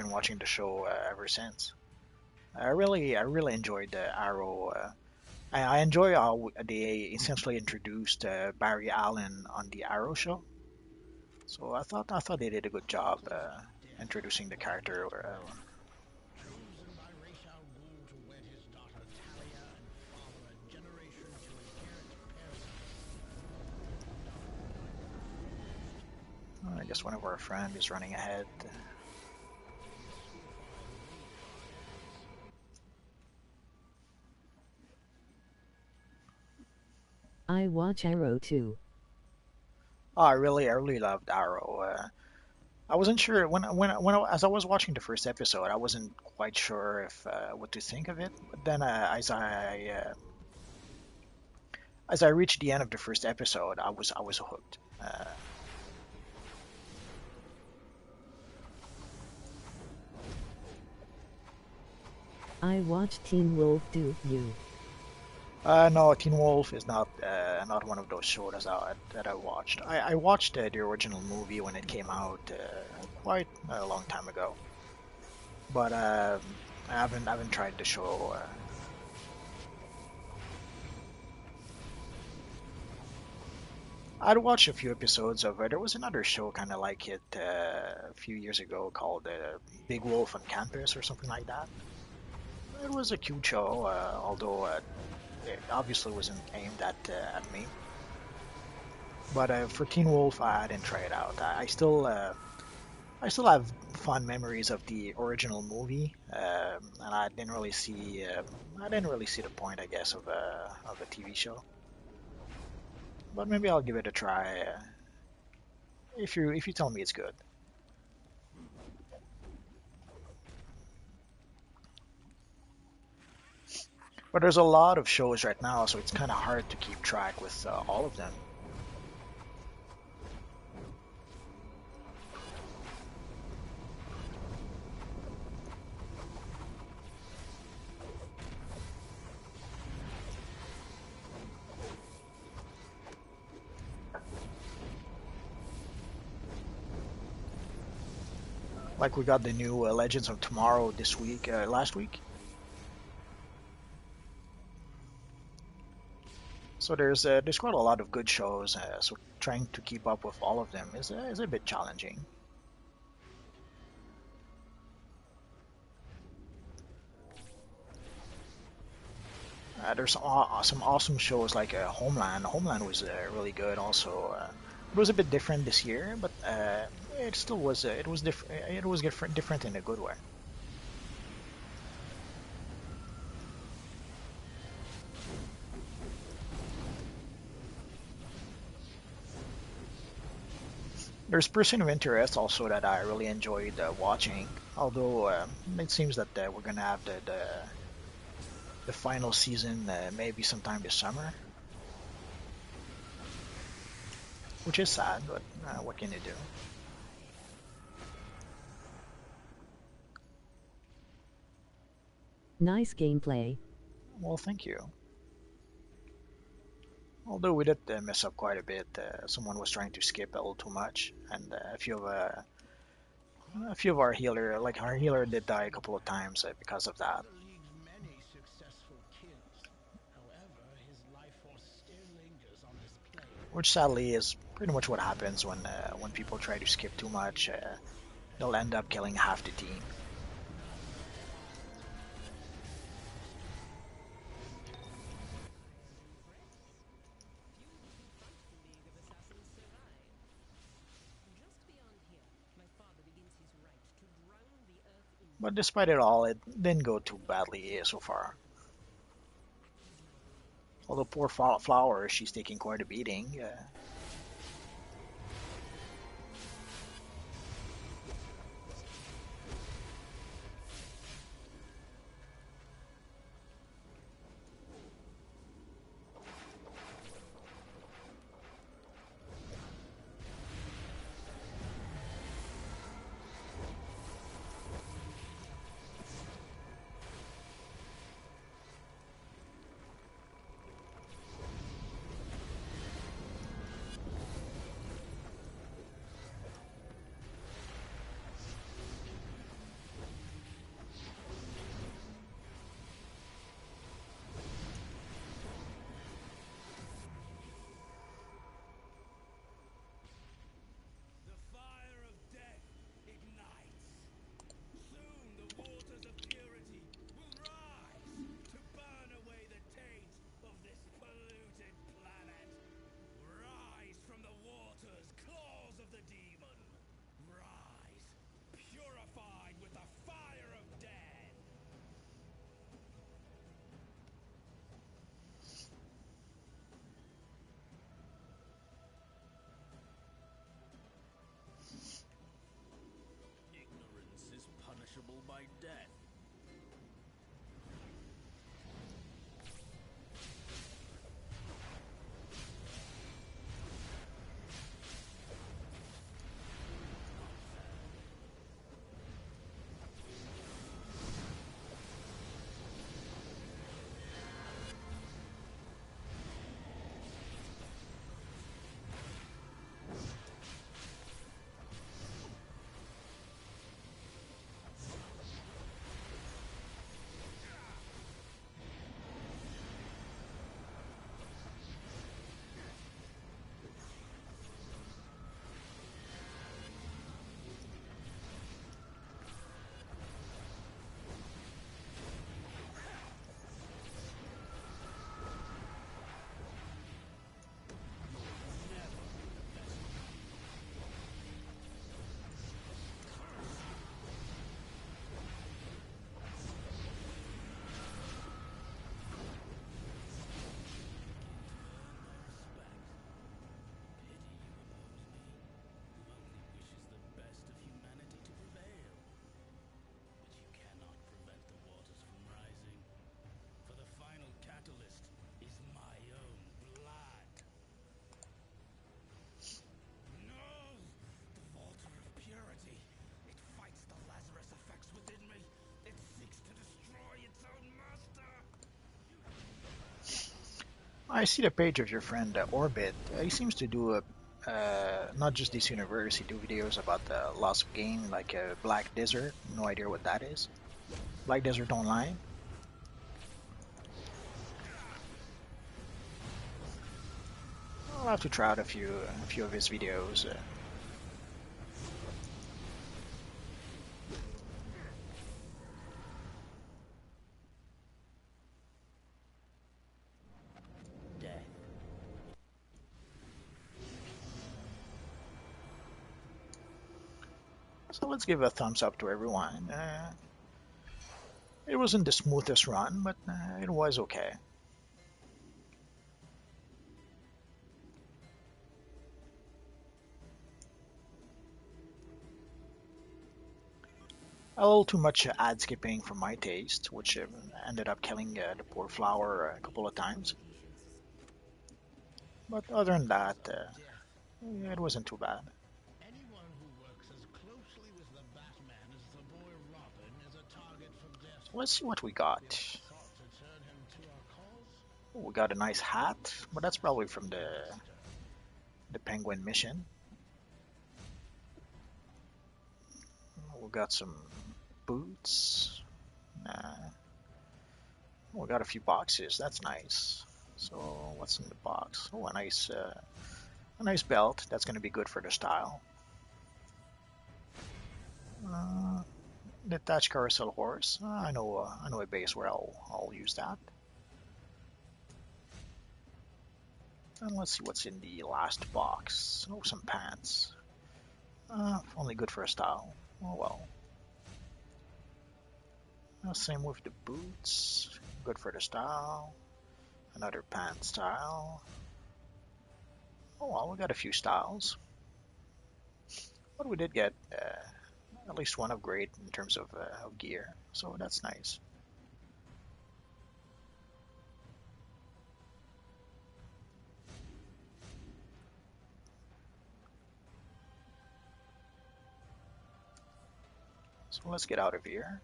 watching the show ever since. I really enjoyed Arrow. I enjoy how they essentially introduced Barry Allen on the Arrow show. So I thought they did a good job introducing the character. Chosen by Ra's al Ghul to wed his daughter Talia and father a generation to inherit paradise. I guess one of our friend is running ahead. I watch Arrow too. Oh, I really loved Arrow. I wasn't sure as I was watching the first episode, I wasn't quite sure if what to think of it. But then as I reached the end of the first episode, I was hooked. I watch Teen Wolf. Do you? No, Teen Wolf is not one of those shows that I watched. I watched the original movie when it came out quite a long time ago, but I haven't tried the show. I'd watched a few episodes of it. There was another show kind of like it a few years ago called Big Wolf on Campus or something like that. It was a cute show, although it obviously wasn't aimed at me. But for Teen Wolf, I didn't try it out. I still have fond memories of the original movie, and I didn't really see the point, I guess, of a TV show. But maybe I'll give it a try if you tell me it's good. But there's a lot of shows right now, so it's kind of hard to keep track with all of them. Like we got the new Legends of Tomorrow this week, last week. So there's quite a lot of good shows. So trying to keep up with all of them is a bit challenging. There's some awesome shows like Homeland. Homeland was really good. Also, it was a bit different this year, but it still was. It was different. It was different in a good way. There's Person of Interest also that I really enjoyed watching. Although it seems that we're gonna have the final season maybe sometime this summer, which is sad. But what can you do? Nice gameplay. Well, thank you. Although we did mess up quite a bit. Someone was trying to skip a little too much, and a few of our healer, like our healer, did die a couple of times because of that. The League's many successful kills. However, his life force still lingers on this plane. Which sadly is pretty much what happens when people try to skip too much. They'll end up killing half the team. But despite it all, it didn't go too badly so far. Although poor Flower, she's taking quite a beating. The fire of death ignites. Soon the waters of purity will rise to burn away the taint of this polluted planet. Rise from the waters, claws of the demon. Rise, purified with the fire of death. Ignorance is punishable by death. I see the page of your friend Orbit. He seems to do not just this universe. He do videos about the loss of game, like Black Desert. No idea what that is. Black Desert Online. I'll have to try out a few of his videos. Death. So let's give a thumbs up to everyone. It wasn't the smoothest run, but it was okay. A little too much ad skipping for my taste, which ended up killing the poor Flower a couple of times. But other than that, yeah, it wasn't too bad. Anyone who works as closely with the Batman as the boy Robin is a target for death. Let's see what we got. Sought to turn him to our cause. Oh, we got a nice hat, but that's probably from the Penguin mission. We got some boots. We got a few boxes. That's nice. So what's in the box? Oh, a nice belt. That's going to be good for the style. Detached carousel horse. I know a base where I'll use that. And let's see what's in the last box. Oh, some pants. Only good for a style. Oh well. Same with the boots. Good for the style. Another pant style. Oh well, we got a few styles. But we did get at least one upgrade in terms of gear, so that's nice. So let's get out of here.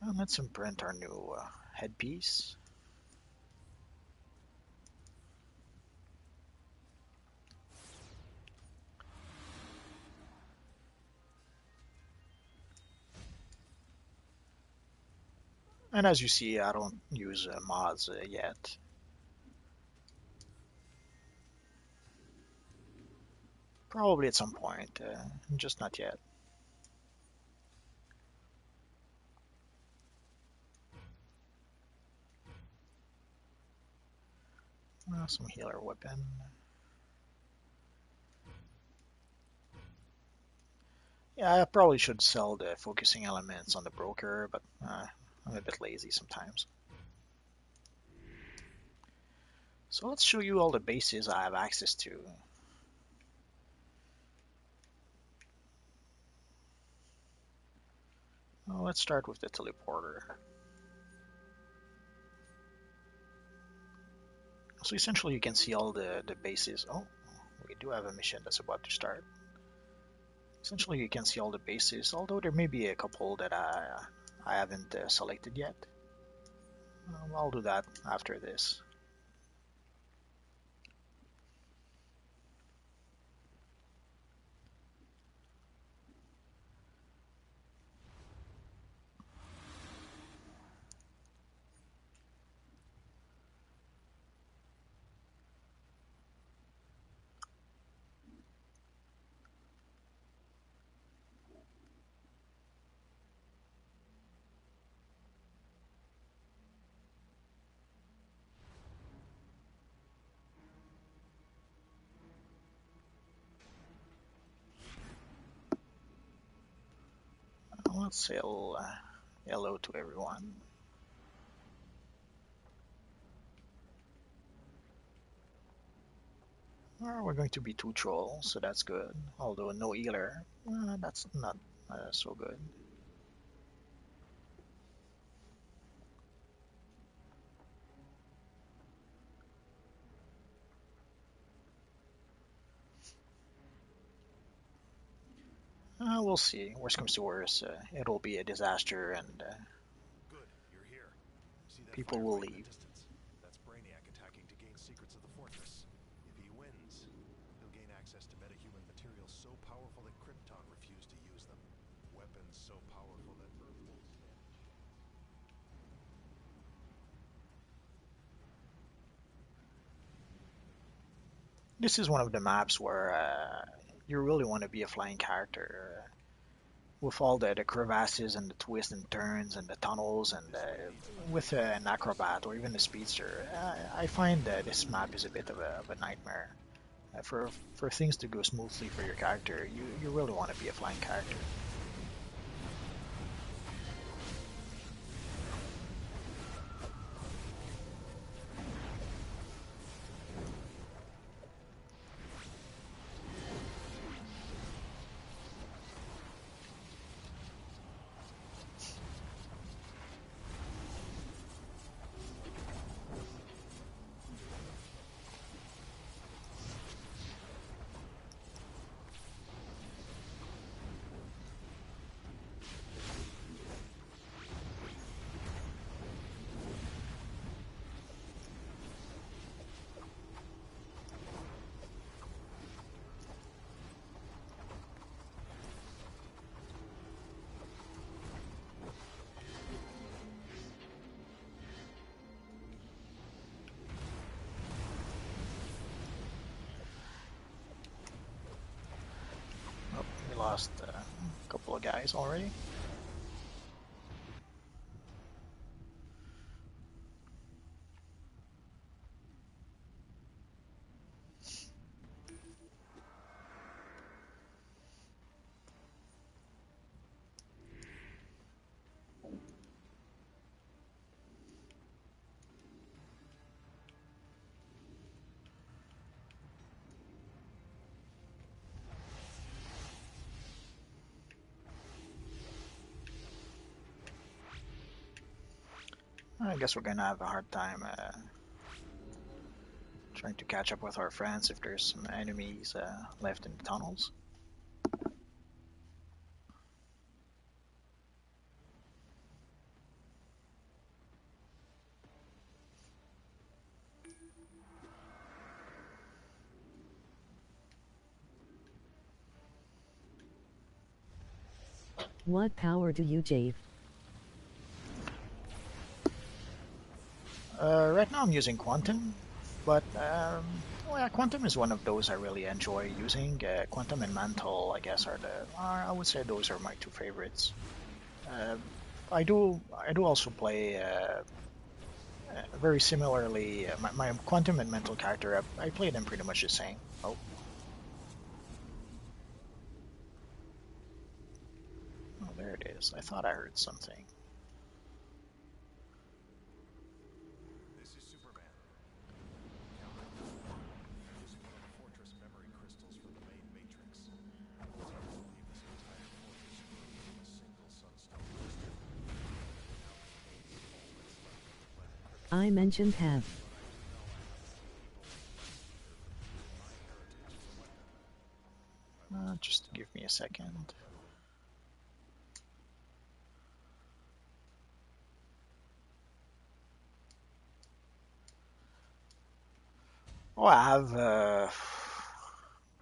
And let's imprint our new headpiece. And as you see, I don't use mods yet. Probably at some point, just not yet. Some healer weapon. Yeah, I probably should sell the focusing elements on the broker, but I'm a bit lazy sometimes. So let's show you all the bases I have access to. Well, let's start with the teleporter. So essentially you can see all the bases. Oh, we do have a mission that's about to start. Essentially you can see all the bases, although there may be a couple that I haven't selected yet. I'll do that after this. Let's say hello to everyone. We're going to be 2 trolls, so that's good. Although no healer, that's not so good. We'll see. Worst comes to worst, it'll be a disaster and Good, you're here. See that people will firefight in leave. the distance? That's Brainiac attacking to gain secrets of the fortress. If he wins, he'll gain access to metahuman materials so powerful that Krypton refused to use them. Weapons so powerful that Earth won't stand. This is one of the maps where you really want to be a flying character. With all the crevasses and the twists and turns and the tunnels and with an acrobat or even a speedster, I find that this map is a bit of a nightmare. For things to go smoothly for your character, you really want to be a flying character. Lost a couple of guys already. I guess we're gonna have a hard time trying to catch up with our friends if there's some enemies left in the tunnels. What power do you Jave? Right now I'm using Quantum, but well, yeah, Quantum is one of those I really enjoy using. Quantum and Mantle, I guess, I would say those are my two favorites. Uh, I do also play very similarly. My Quantum and Mental character, I play them pretty much the same. Oh, there it is. I thought I heard something. This is Superman. Using one of the fortress memory crystals from the main matrix. I believe this entire fortress grew from a single sunstone crystal. I mentioned have. Just give me a second. Oh, I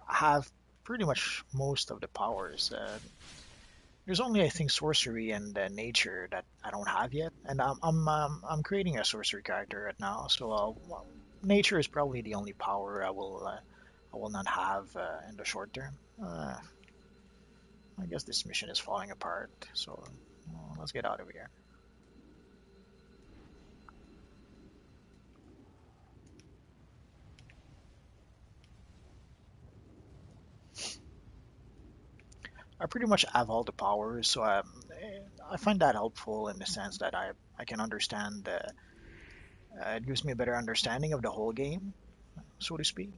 have pretty much most of the powers. There's only, I think, sorcery and nature that I don't have yet, and I'm creating a sorcery character right now. So well, nature is probably the only power I will not have in the short term. I guess this mission is falling apart. So let's get out of here. I pretty much have all the powers, so I find that helpful in the sense that I can understand. It gives me a better understanding of the whole game, so to speak.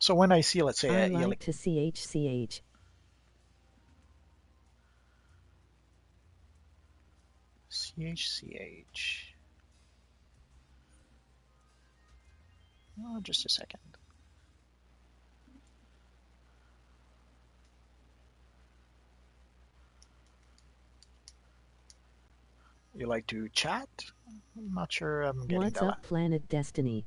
So when I see, let's say, I like to CH. CH. Oh, just a second. You like to chat? I'm not sure I'm getting What's that. up, Planet Destiny?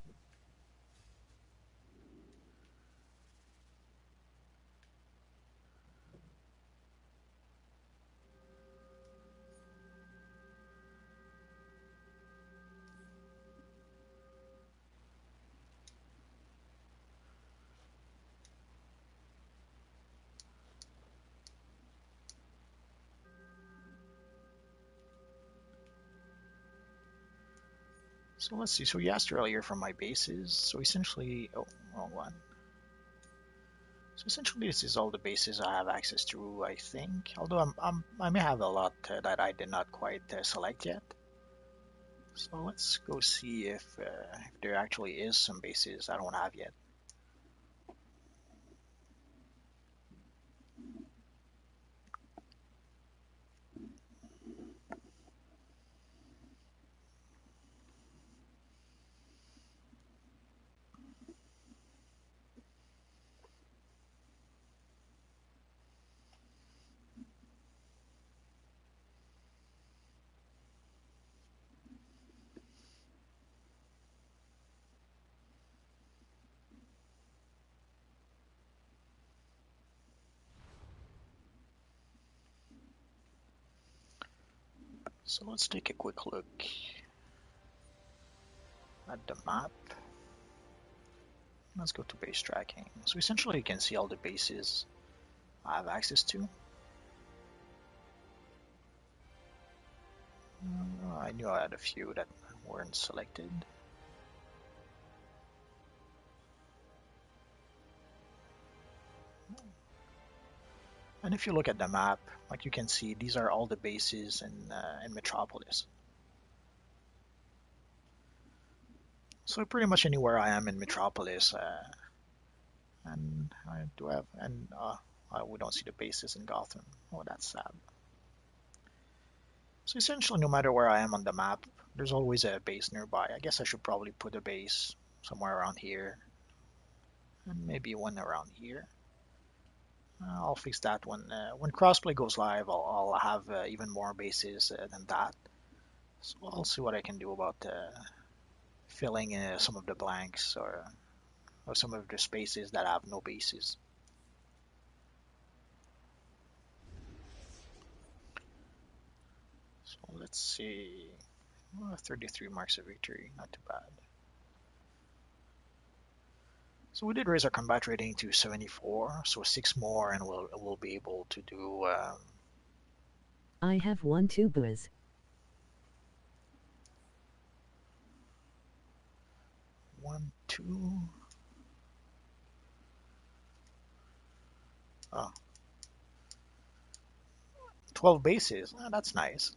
So let's see. So you asked earlier for my bases. So essentially, oh, wrong one. So essentially, this is all the bases I have access to, I think. Although I may have a lot that I did not quite select yet. So let's go see if there actually is some bases I don't have yet. So let's take a quick look at the map. Let's go to base tracking. So essentially you can see all the bases I have access to. I knew I had a few that weren't selected. And if you look at the map, like you can see, these are all the bases in Metropolis. So pretty much anywhere I am in Metropolis, And I do have, and we don't see the bases in Gotham. Oh, that's sad. So essentially, no matter where I am on the map, there's always a base nearby. I guess I should probably put a base somewhere around here, and maybe one around here. I'll fix that when crossplay goes live. I'll have even more bases than that. So I'll see what I can do about filling some of the blanks or some of the spaces that have no bases. So let's see. 33 marks of victory, not too bad. So we did raise our combat rating to 74, so 6 more, and we'll be able to do. I have 1 2 buzz. 1, 2. Oh, 12 bases. That's nice.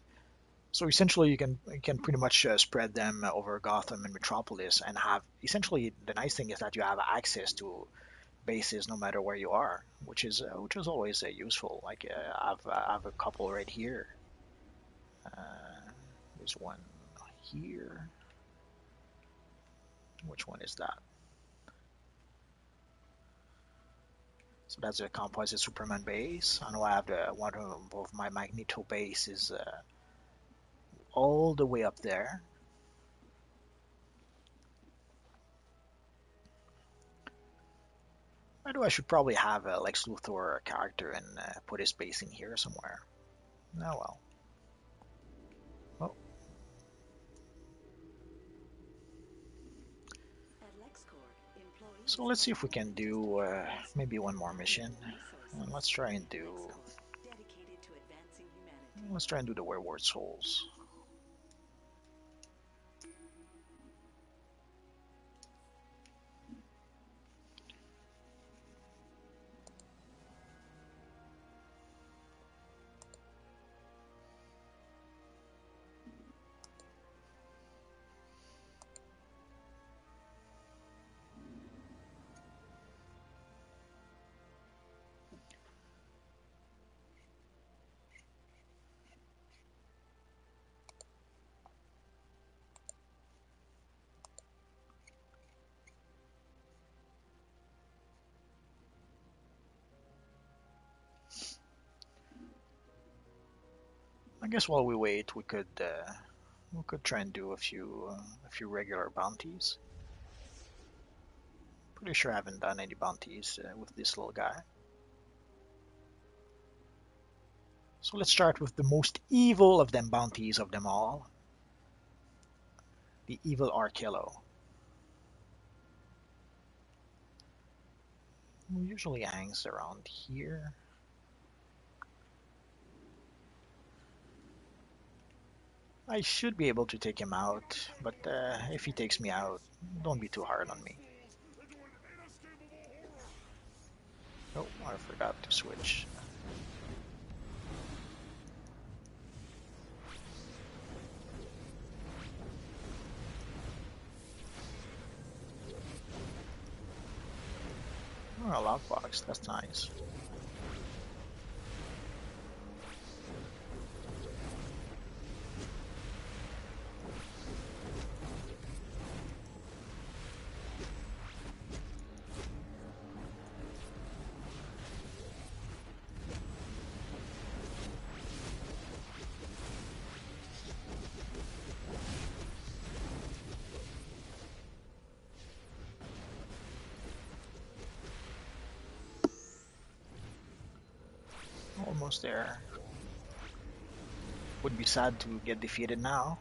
So essentially, you can pretty much spread them over Gotham and Metropolis, and have essentially the nice thing is that you have access to bases no matter where you are, which is always useful. Like I've a couple right here. There's one here. Which one is that? So that's a composite Superman base. I know I have one of my Magneto base is all the way up there. I know I should probably have a Lex Luthor character and put his base in here somewhere. Oh well. Oh. So let's see if we can do maybe one more mission. And let's try and do. Let's try and do the Werewolf Souls. I guess while we wait, we could try and do a few regular bounties. Pretty sure I haven't done any bounties with this little guy. So let's start with the most evil of them bounties of them all. The evil Arkello. Who usually hangs around here. I should be able to take him out, but if he takes me out, don't be too hard on me. Oh, I forgot to switch. Oh, a lockbox, that's nice. Almost there. Would be sad to get defeated now.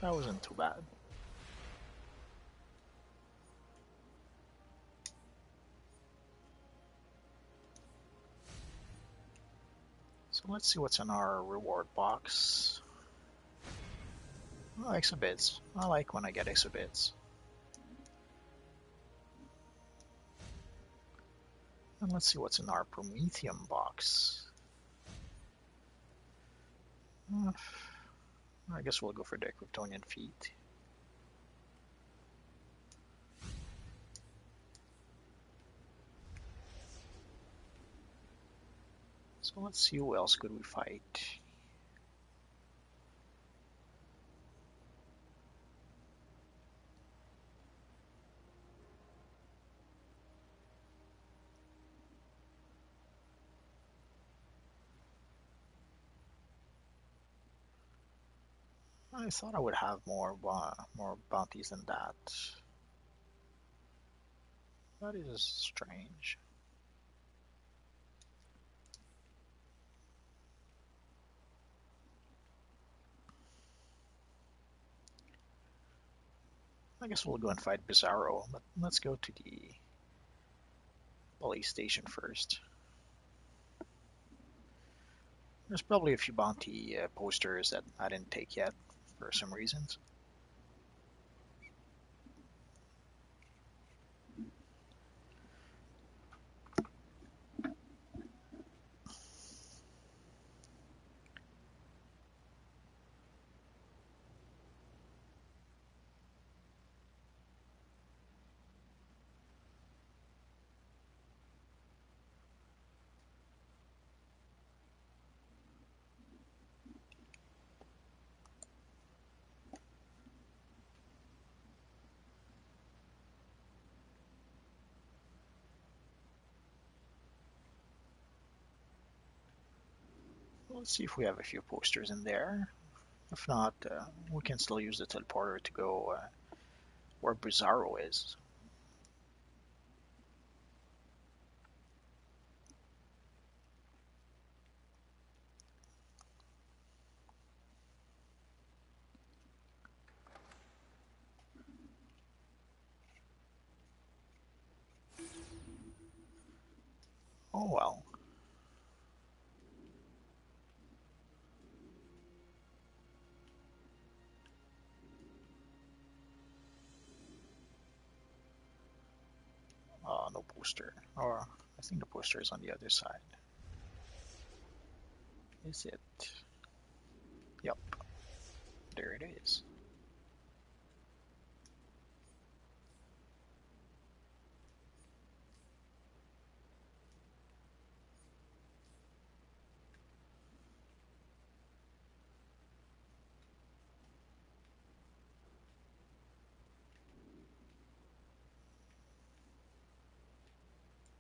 That wasn't too bad. So let's see what's in our reward box. Oh, exhibits. I like when I get exhibits. And let's see what's in our Prometheum box. I guess we'll go for the Kryptonian feet. So let's see who else could we fight. I thought I would have more bounties than that. That is strange. I guess we'll go and fight Bizarro, but let's go to the police station first. There's probably a few bounty posters that I didn't take yet for some reasons. Let's see if we have a few posters in there. If not, we can still use the teleporter to go where Bizarro is. Oh well. No poster. Or I think the poster is on the other side. Is it? Yep. There it is.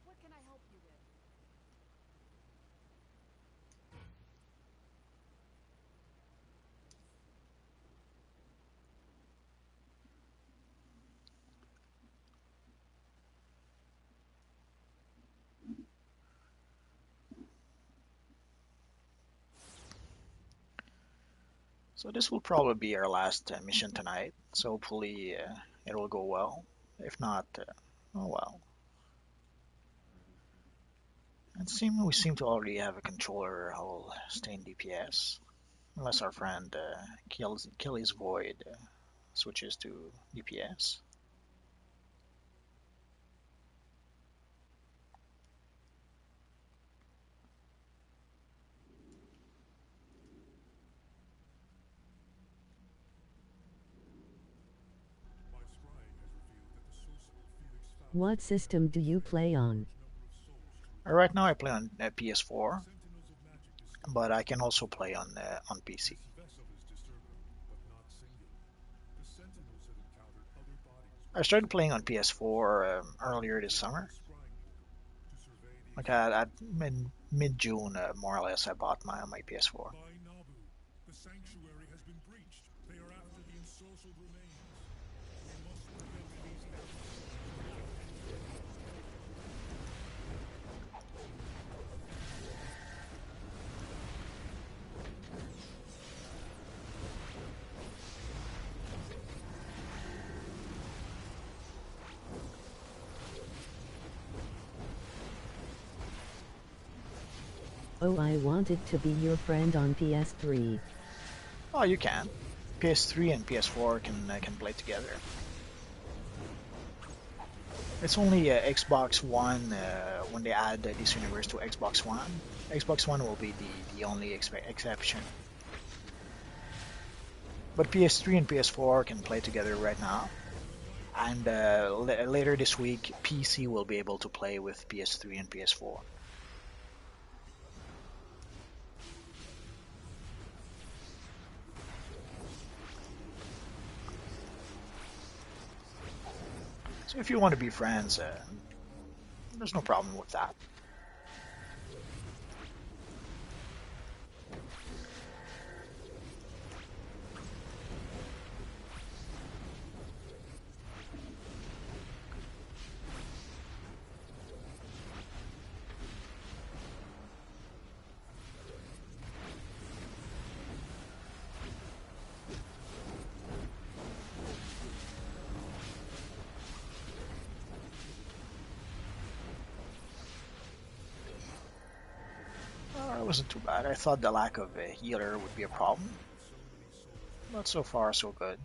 What can I help you with? So this will probably be our last mission tonight. So hopefully it will go well. If not, oh well. We seem to already have a controller who will stay in DPS, unless our friend Killy's Void switches to DPS. My scrying has revealed that the sorcerer Felix found What system do you play on? number of souls to Right now I play on PS4, sentinels of magic discovered but I can also play on PC. this vessel is disturbing, but not singular. The sentinels have encountered other bodies I started playing on PS4 earlier this summer. scrying portal to survey the Like at mid-June, more or less, I bought my PS4. by Nabu. The sanctuary has been breached. They are after the ensorcelled remains. We must prevent these efforts. Oh, I wanted to be your friend on PS3. Oh, you can. PS3 and PS4 can play together. It's only Xbox One when they add this universe to Xbox One. Xbox One will be the only exception. But PS3 and PS4 can play together right now. And later this week, PC will be able to play with PS3 and PS4. So if you want to be friends, there's no problem with that. It wasn't too bad. I thought the lack of a healer would be a problem, but so far so good.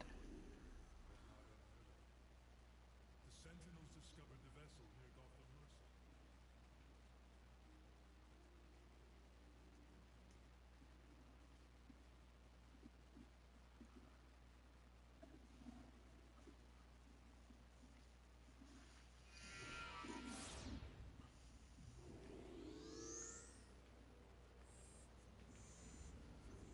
The Sentinels discovered the vessel near Gotham Mercy.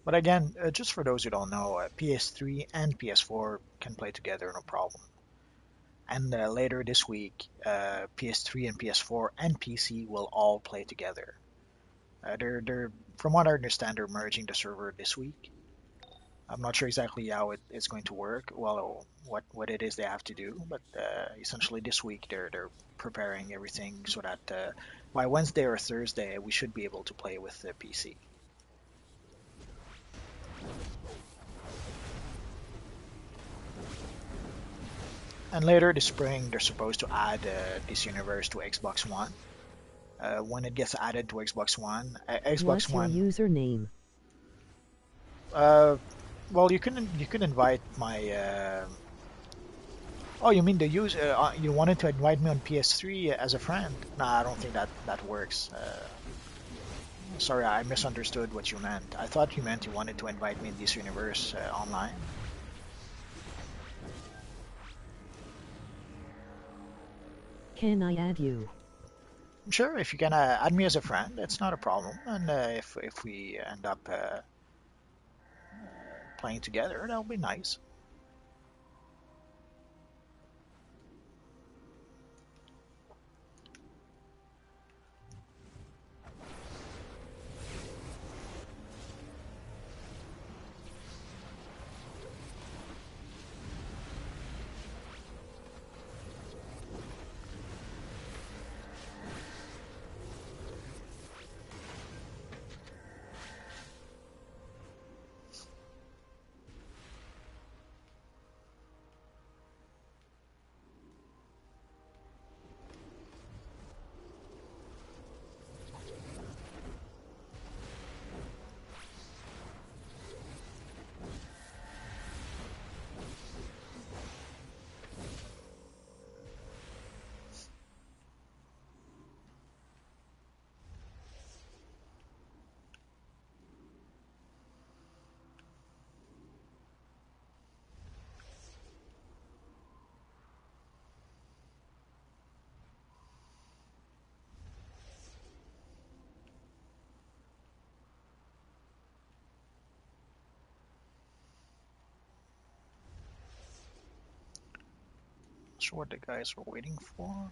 But again, just for those who don't know, PS3 and PS4 can play together, no problem. And later this week, PS3 and PS4 and PC will all play together. They're, from what I understand, they're merging the server this week. I'm not sure exactly how it's going to work. Well, what it is they have to do, but essentially this week they're preparing everything so that by Wednesday or Thursday we should be able to play with the PC. And later this spring, they're supposed to add this universe to Xbox One. When it gets added to Xbox One, Xbox What's your One. username? Well, you can invite my. Oh, you mean the user? You wanted to invite me on PS3 as a friend? Nah, I don't think that works. Sorry, I misunderstood what you meant. I thought you meant you wanted to invite me in this universe online. Can I add you? Sure, if you can add me as a friend, it's not a problem. And if we end up playing together, that'll be nice. Not sure what the guys were waiting for.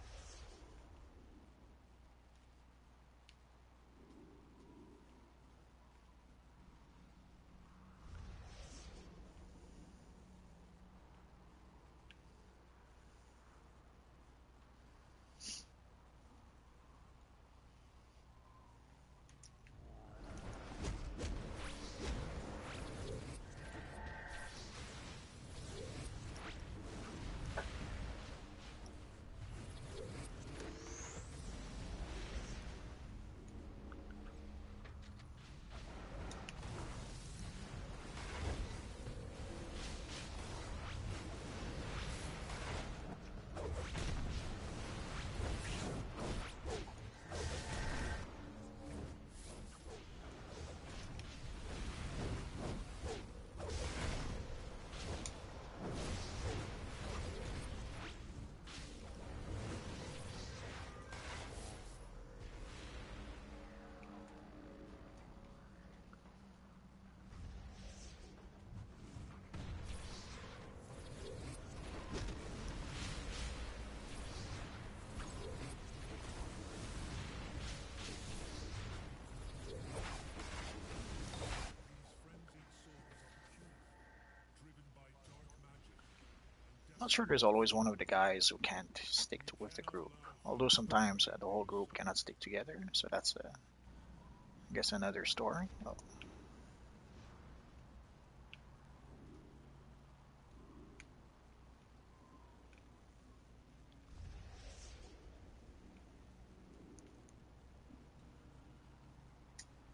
Not sure there's always one of the guys who can't stick with the group. Although sometimes the whole group cannot stick together, so that's I guess another story. Oh.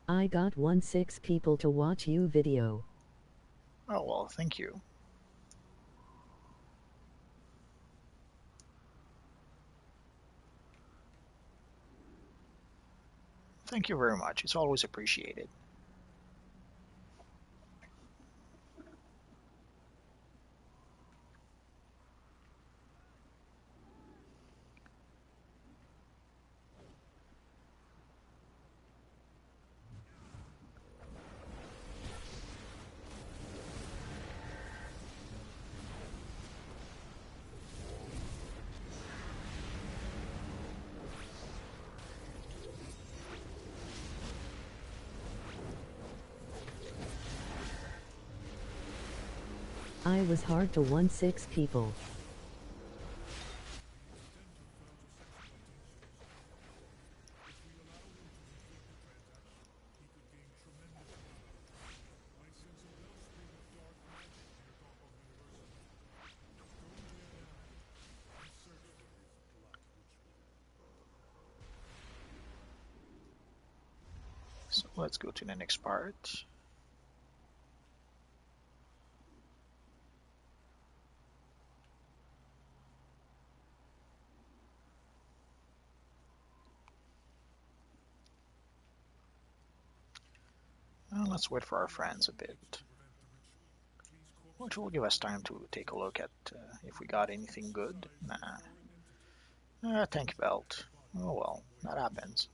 I got 16 people to watch you video. Oh well, thank you. Thank you very much. It's always appreciated. I was hard to 16 people. So let's go to the next part. Let's wait for our friends a bit, which will give us time to take a look at if we got anything good. Nah. Tank belt. Oh well, that happens.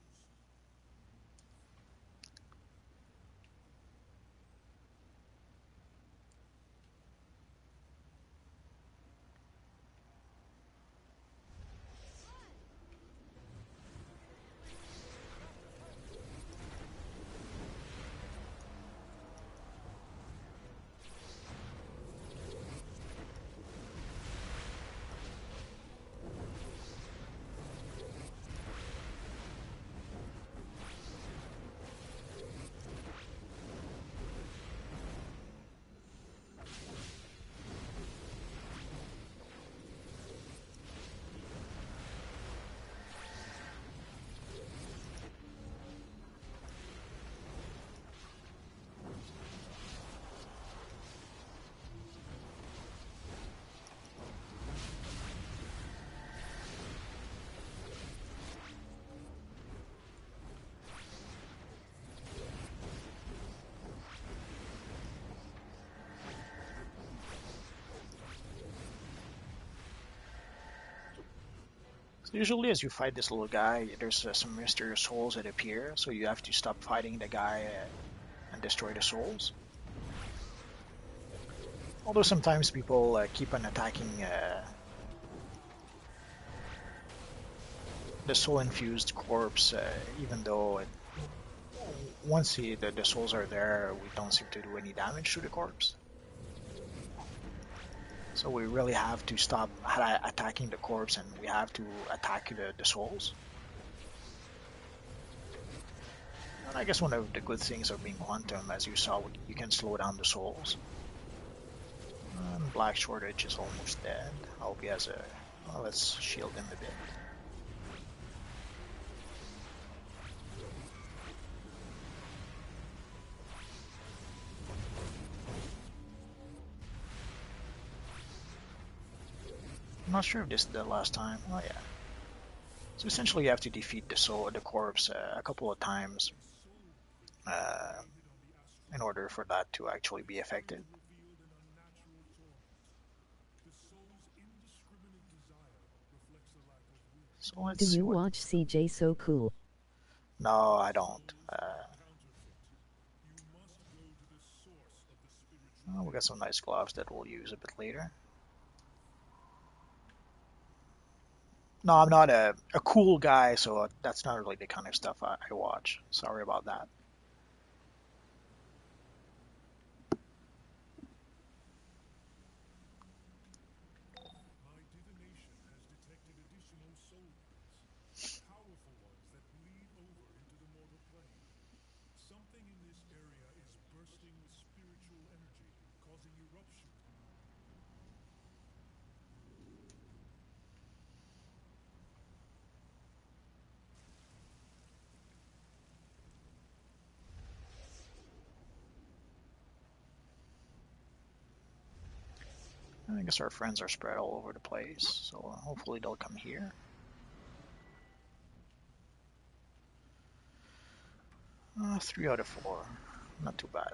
So usually, as you fight this little guy, there's some mysterious souls that appear, so you have to stop fighting the guy and destroy the souls. Although sometimes people keep on attacking the soul-infused corpse, even though once the souls are there, we don't seem to do any damage to the corpse. So we really have to stop attacking the corpse, and we have to attack the souls. And I guess one of the good things of being Quantum, as you saw, you can slow down the souls. Black Shortage is almost dead. I hope he has a... Well, let's shield him a bit. I'm not sure if this is the last time. Oh yeah. So essentially you have to defeat the corpse a couple of times in order for that to actually be effective. So let's Do see you what... watch CJ So Cool? No, I don't. Oh, we got some nice gloves that we'll use a bit later. No, I'm not a cool guy, so that's not really the kind of stuff I watch. Sorry about that. bursting with spiritual energy, causing eruption. I guess our friends are spread all over the place, so hopefully they'll come here. 3 out of 4. Not too bad.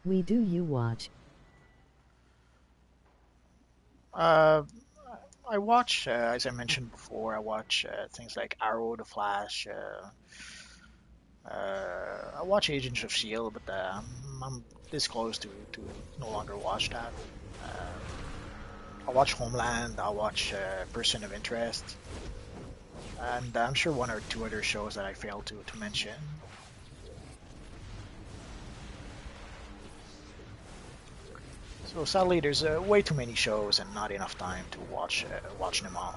We do you watch? Uh, I watch, as I mentioned before, I watch things like Arrow, The Flash. I watch Agents of Shield, but I'm this close to no longer watch that. I watch Homeland. I watch Person of Interest, and I'm sure one or two other shows that I failed to mention. So sadly, there's way too many shows and not enough time to watch them all.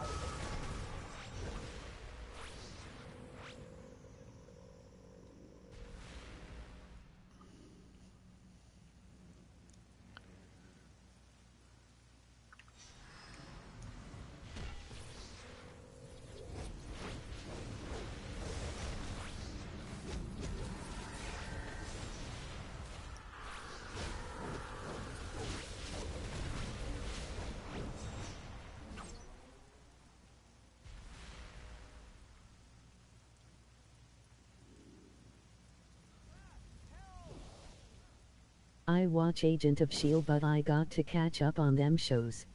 I watch Agent of Shield, but I got to catch up on them shows.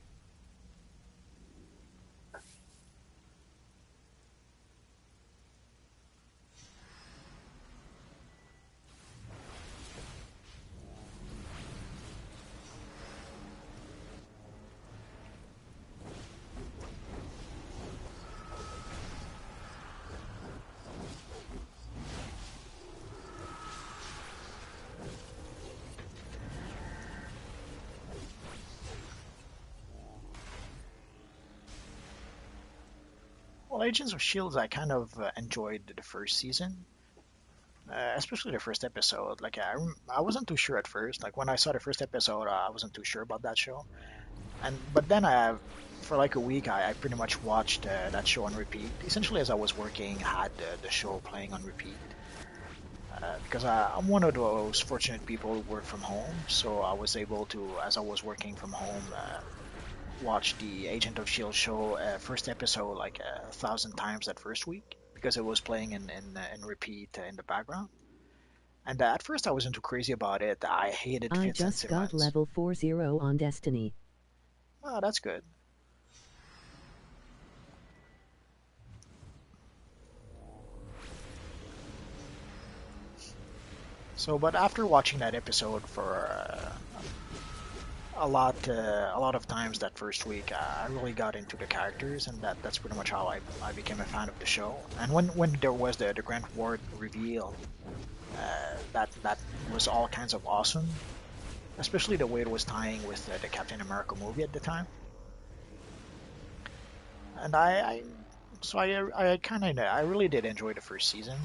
Well, Agents of Shields, I kind of enjoyed the first season, especially the first episode. Like I wasn't too sure at first. Like when I saw the first episode, I wasn't too sure about that show. But then for like a week, I pretty much watched that show on repeat. Essentially, as I was working, I had the show playing on repeat. Because I'm one of those fortunate people who work from home, so I was able to, as I was working from home, watch the Agent of Shield show first episode like 1,000 times that first week because it was playing in repeat in the background. And at first I wasn't too crazy about it. I hated I Fitz and just got Simmons. level 40 on Destiny. Oh, that's good. So, but after watching that episode for a lot of times that first week, I really got into the characters, and that's pretty much how I became a fan of the show. And when there was the Grant Ward reveal, that was all kinds of awesome, especially the way it was tying with the Captain America movie at the time. And I kind of I really did enjoy the first season.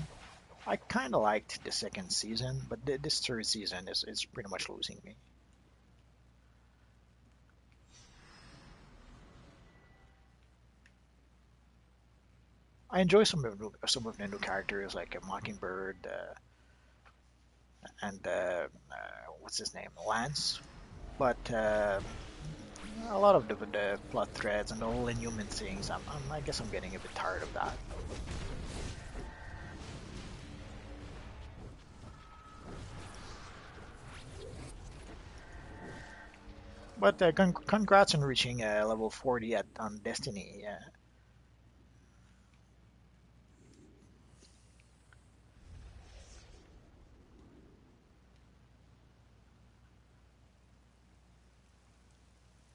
I kind of liked the second season, but this third season is pretty much losing me. I enjoy some of the new characters like Mockingbird and what's his name, Lance. But a lot of the plot threads and the whole Inhuman things, I guess I'm getting a bit tired of that. But congrats on reaching level 40 on Destiny. Yeah.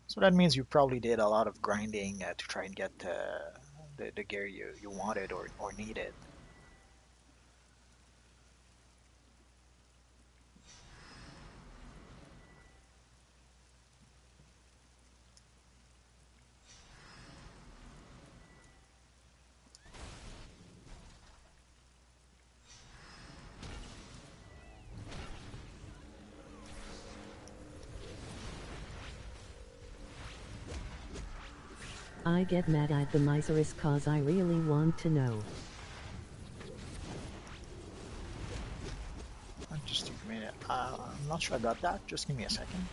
So that means you probably did a lot of grinding to try and get the gear you wanted or needed. I get mad at the miserous cause I really want to know. Just give me. I'm not sure I got that. Just give me a second.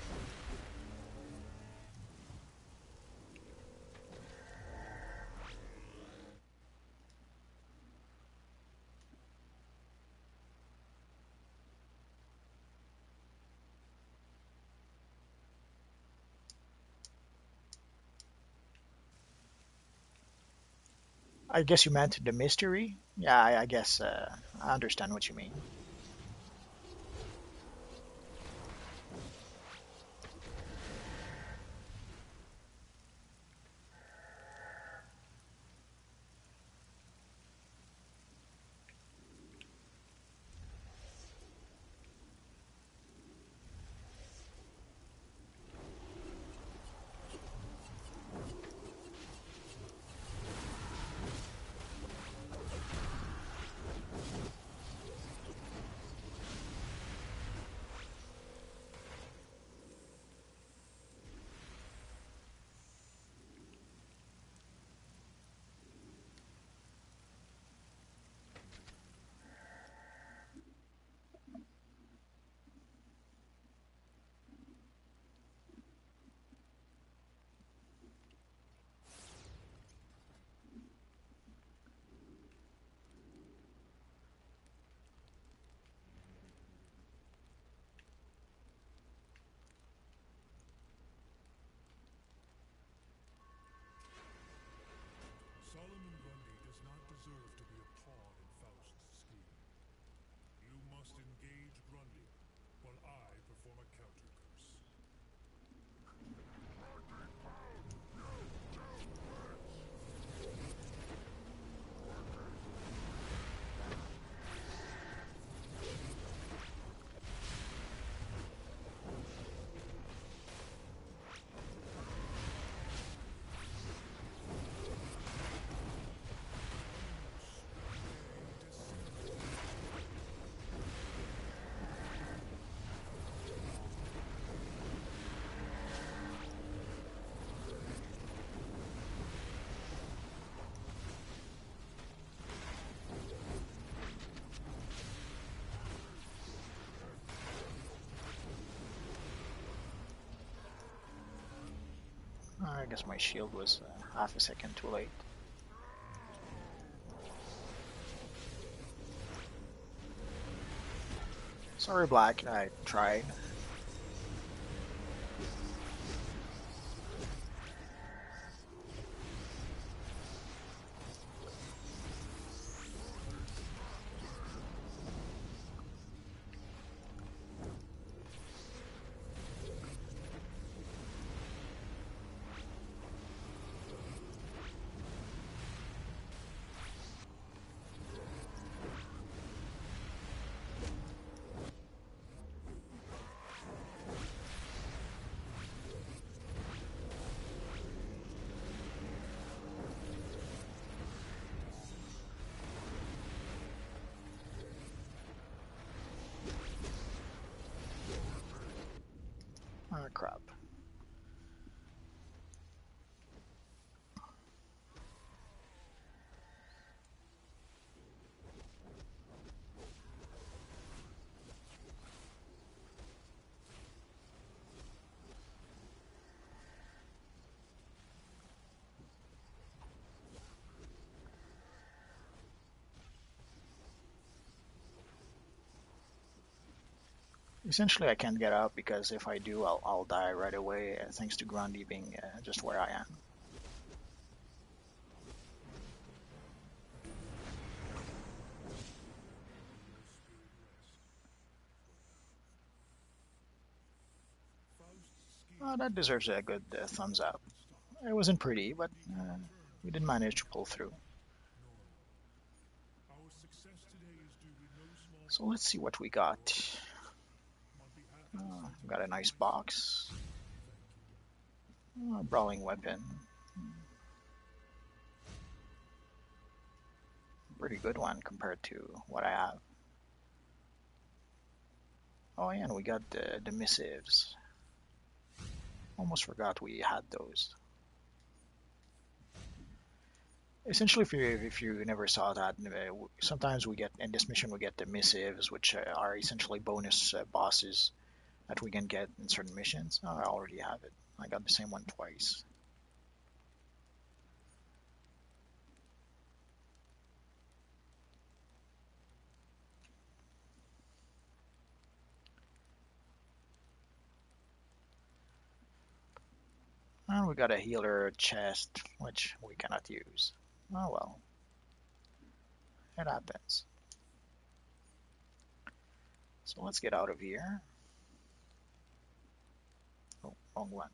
I guess you meant the mystery. Yeah, I guess I understand what you mean. Solomon Grundy does not deserve to be a pawn in Faust's scheme. You must engage Grundy, while I perform a counter curse. I guess my shield was half a second too late. Sorry, Black. I tried. Ah, crap. Essentially, I can't get up because if I do, I'll die right away, thanks to Grundy being just where I am. That deserves a good thumbs up. It wasn't pretty, but we did manage to pull through. Our success today is due to no small So let's see what we got. on behalf of Got a nice box. Brawling weapon. Pretty good one compared to what I have. Oh yeah, and we got the missives. Almost forgot we had those. Essentially, if you never saw that, sometimes we get in this mission we get the missives, which are essentially bonus bosses that we can get in certain missions. Oh, I already have it. I got the same one twice. And we got a healer chest, which we cannot use. Oh well, it happens. So let's get out of here. Oh, wrong one.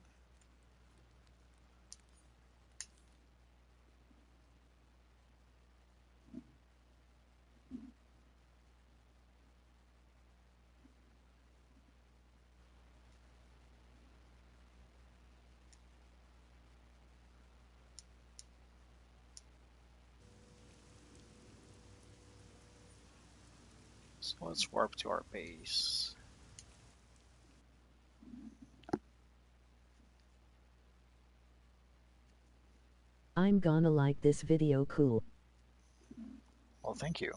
So let's warp to our base. I'm gonna like this video cool. Well, thank you.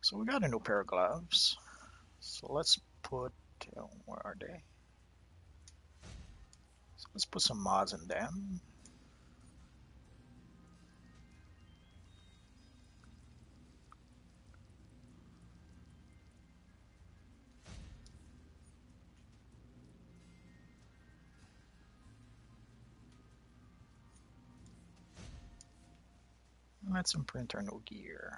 So we got a new pair of gloves. So let's put, where are they? So let's put some mods in them. Let's imprint our new gear.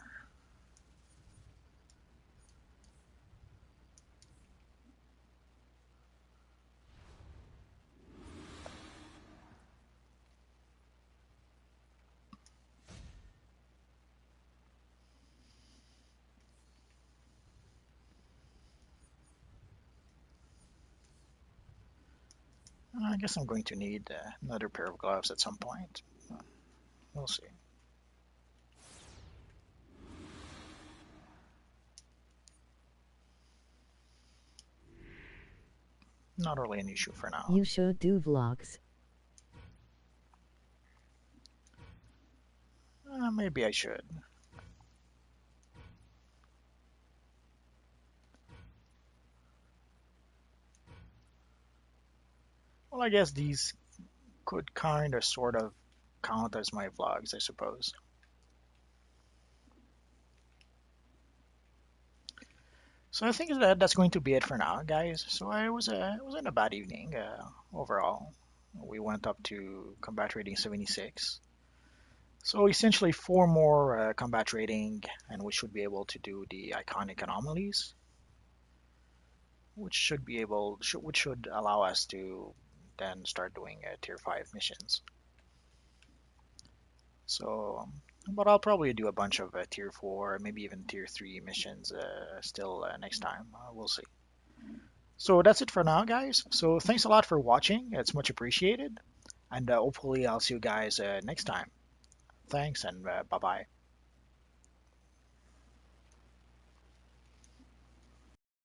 I guess I'm going to need another pair of gloves at some point. We'll see. Not really an issue for now. You should do vlogs. Maybe I should. Well, I guess these could kind of sort of count as my vlogs, I suppose. So I think that's going to be it for now, guys. So it wasn't a bad evening overall. We went up to combat rating 76. So essentially 4 more combat rating, and we should be able to do the iconic anomalies, which which should allow us to then start doing tier 5 missions. So, but I'll probably do a bunch of tier 4, maybe even tier 3 missions still next time. We'll see. So that's it for now, guys. So thanks a lot for watching. It's much appreciated. And hopefully I'll see you guys next time. Thanks and bye-bye.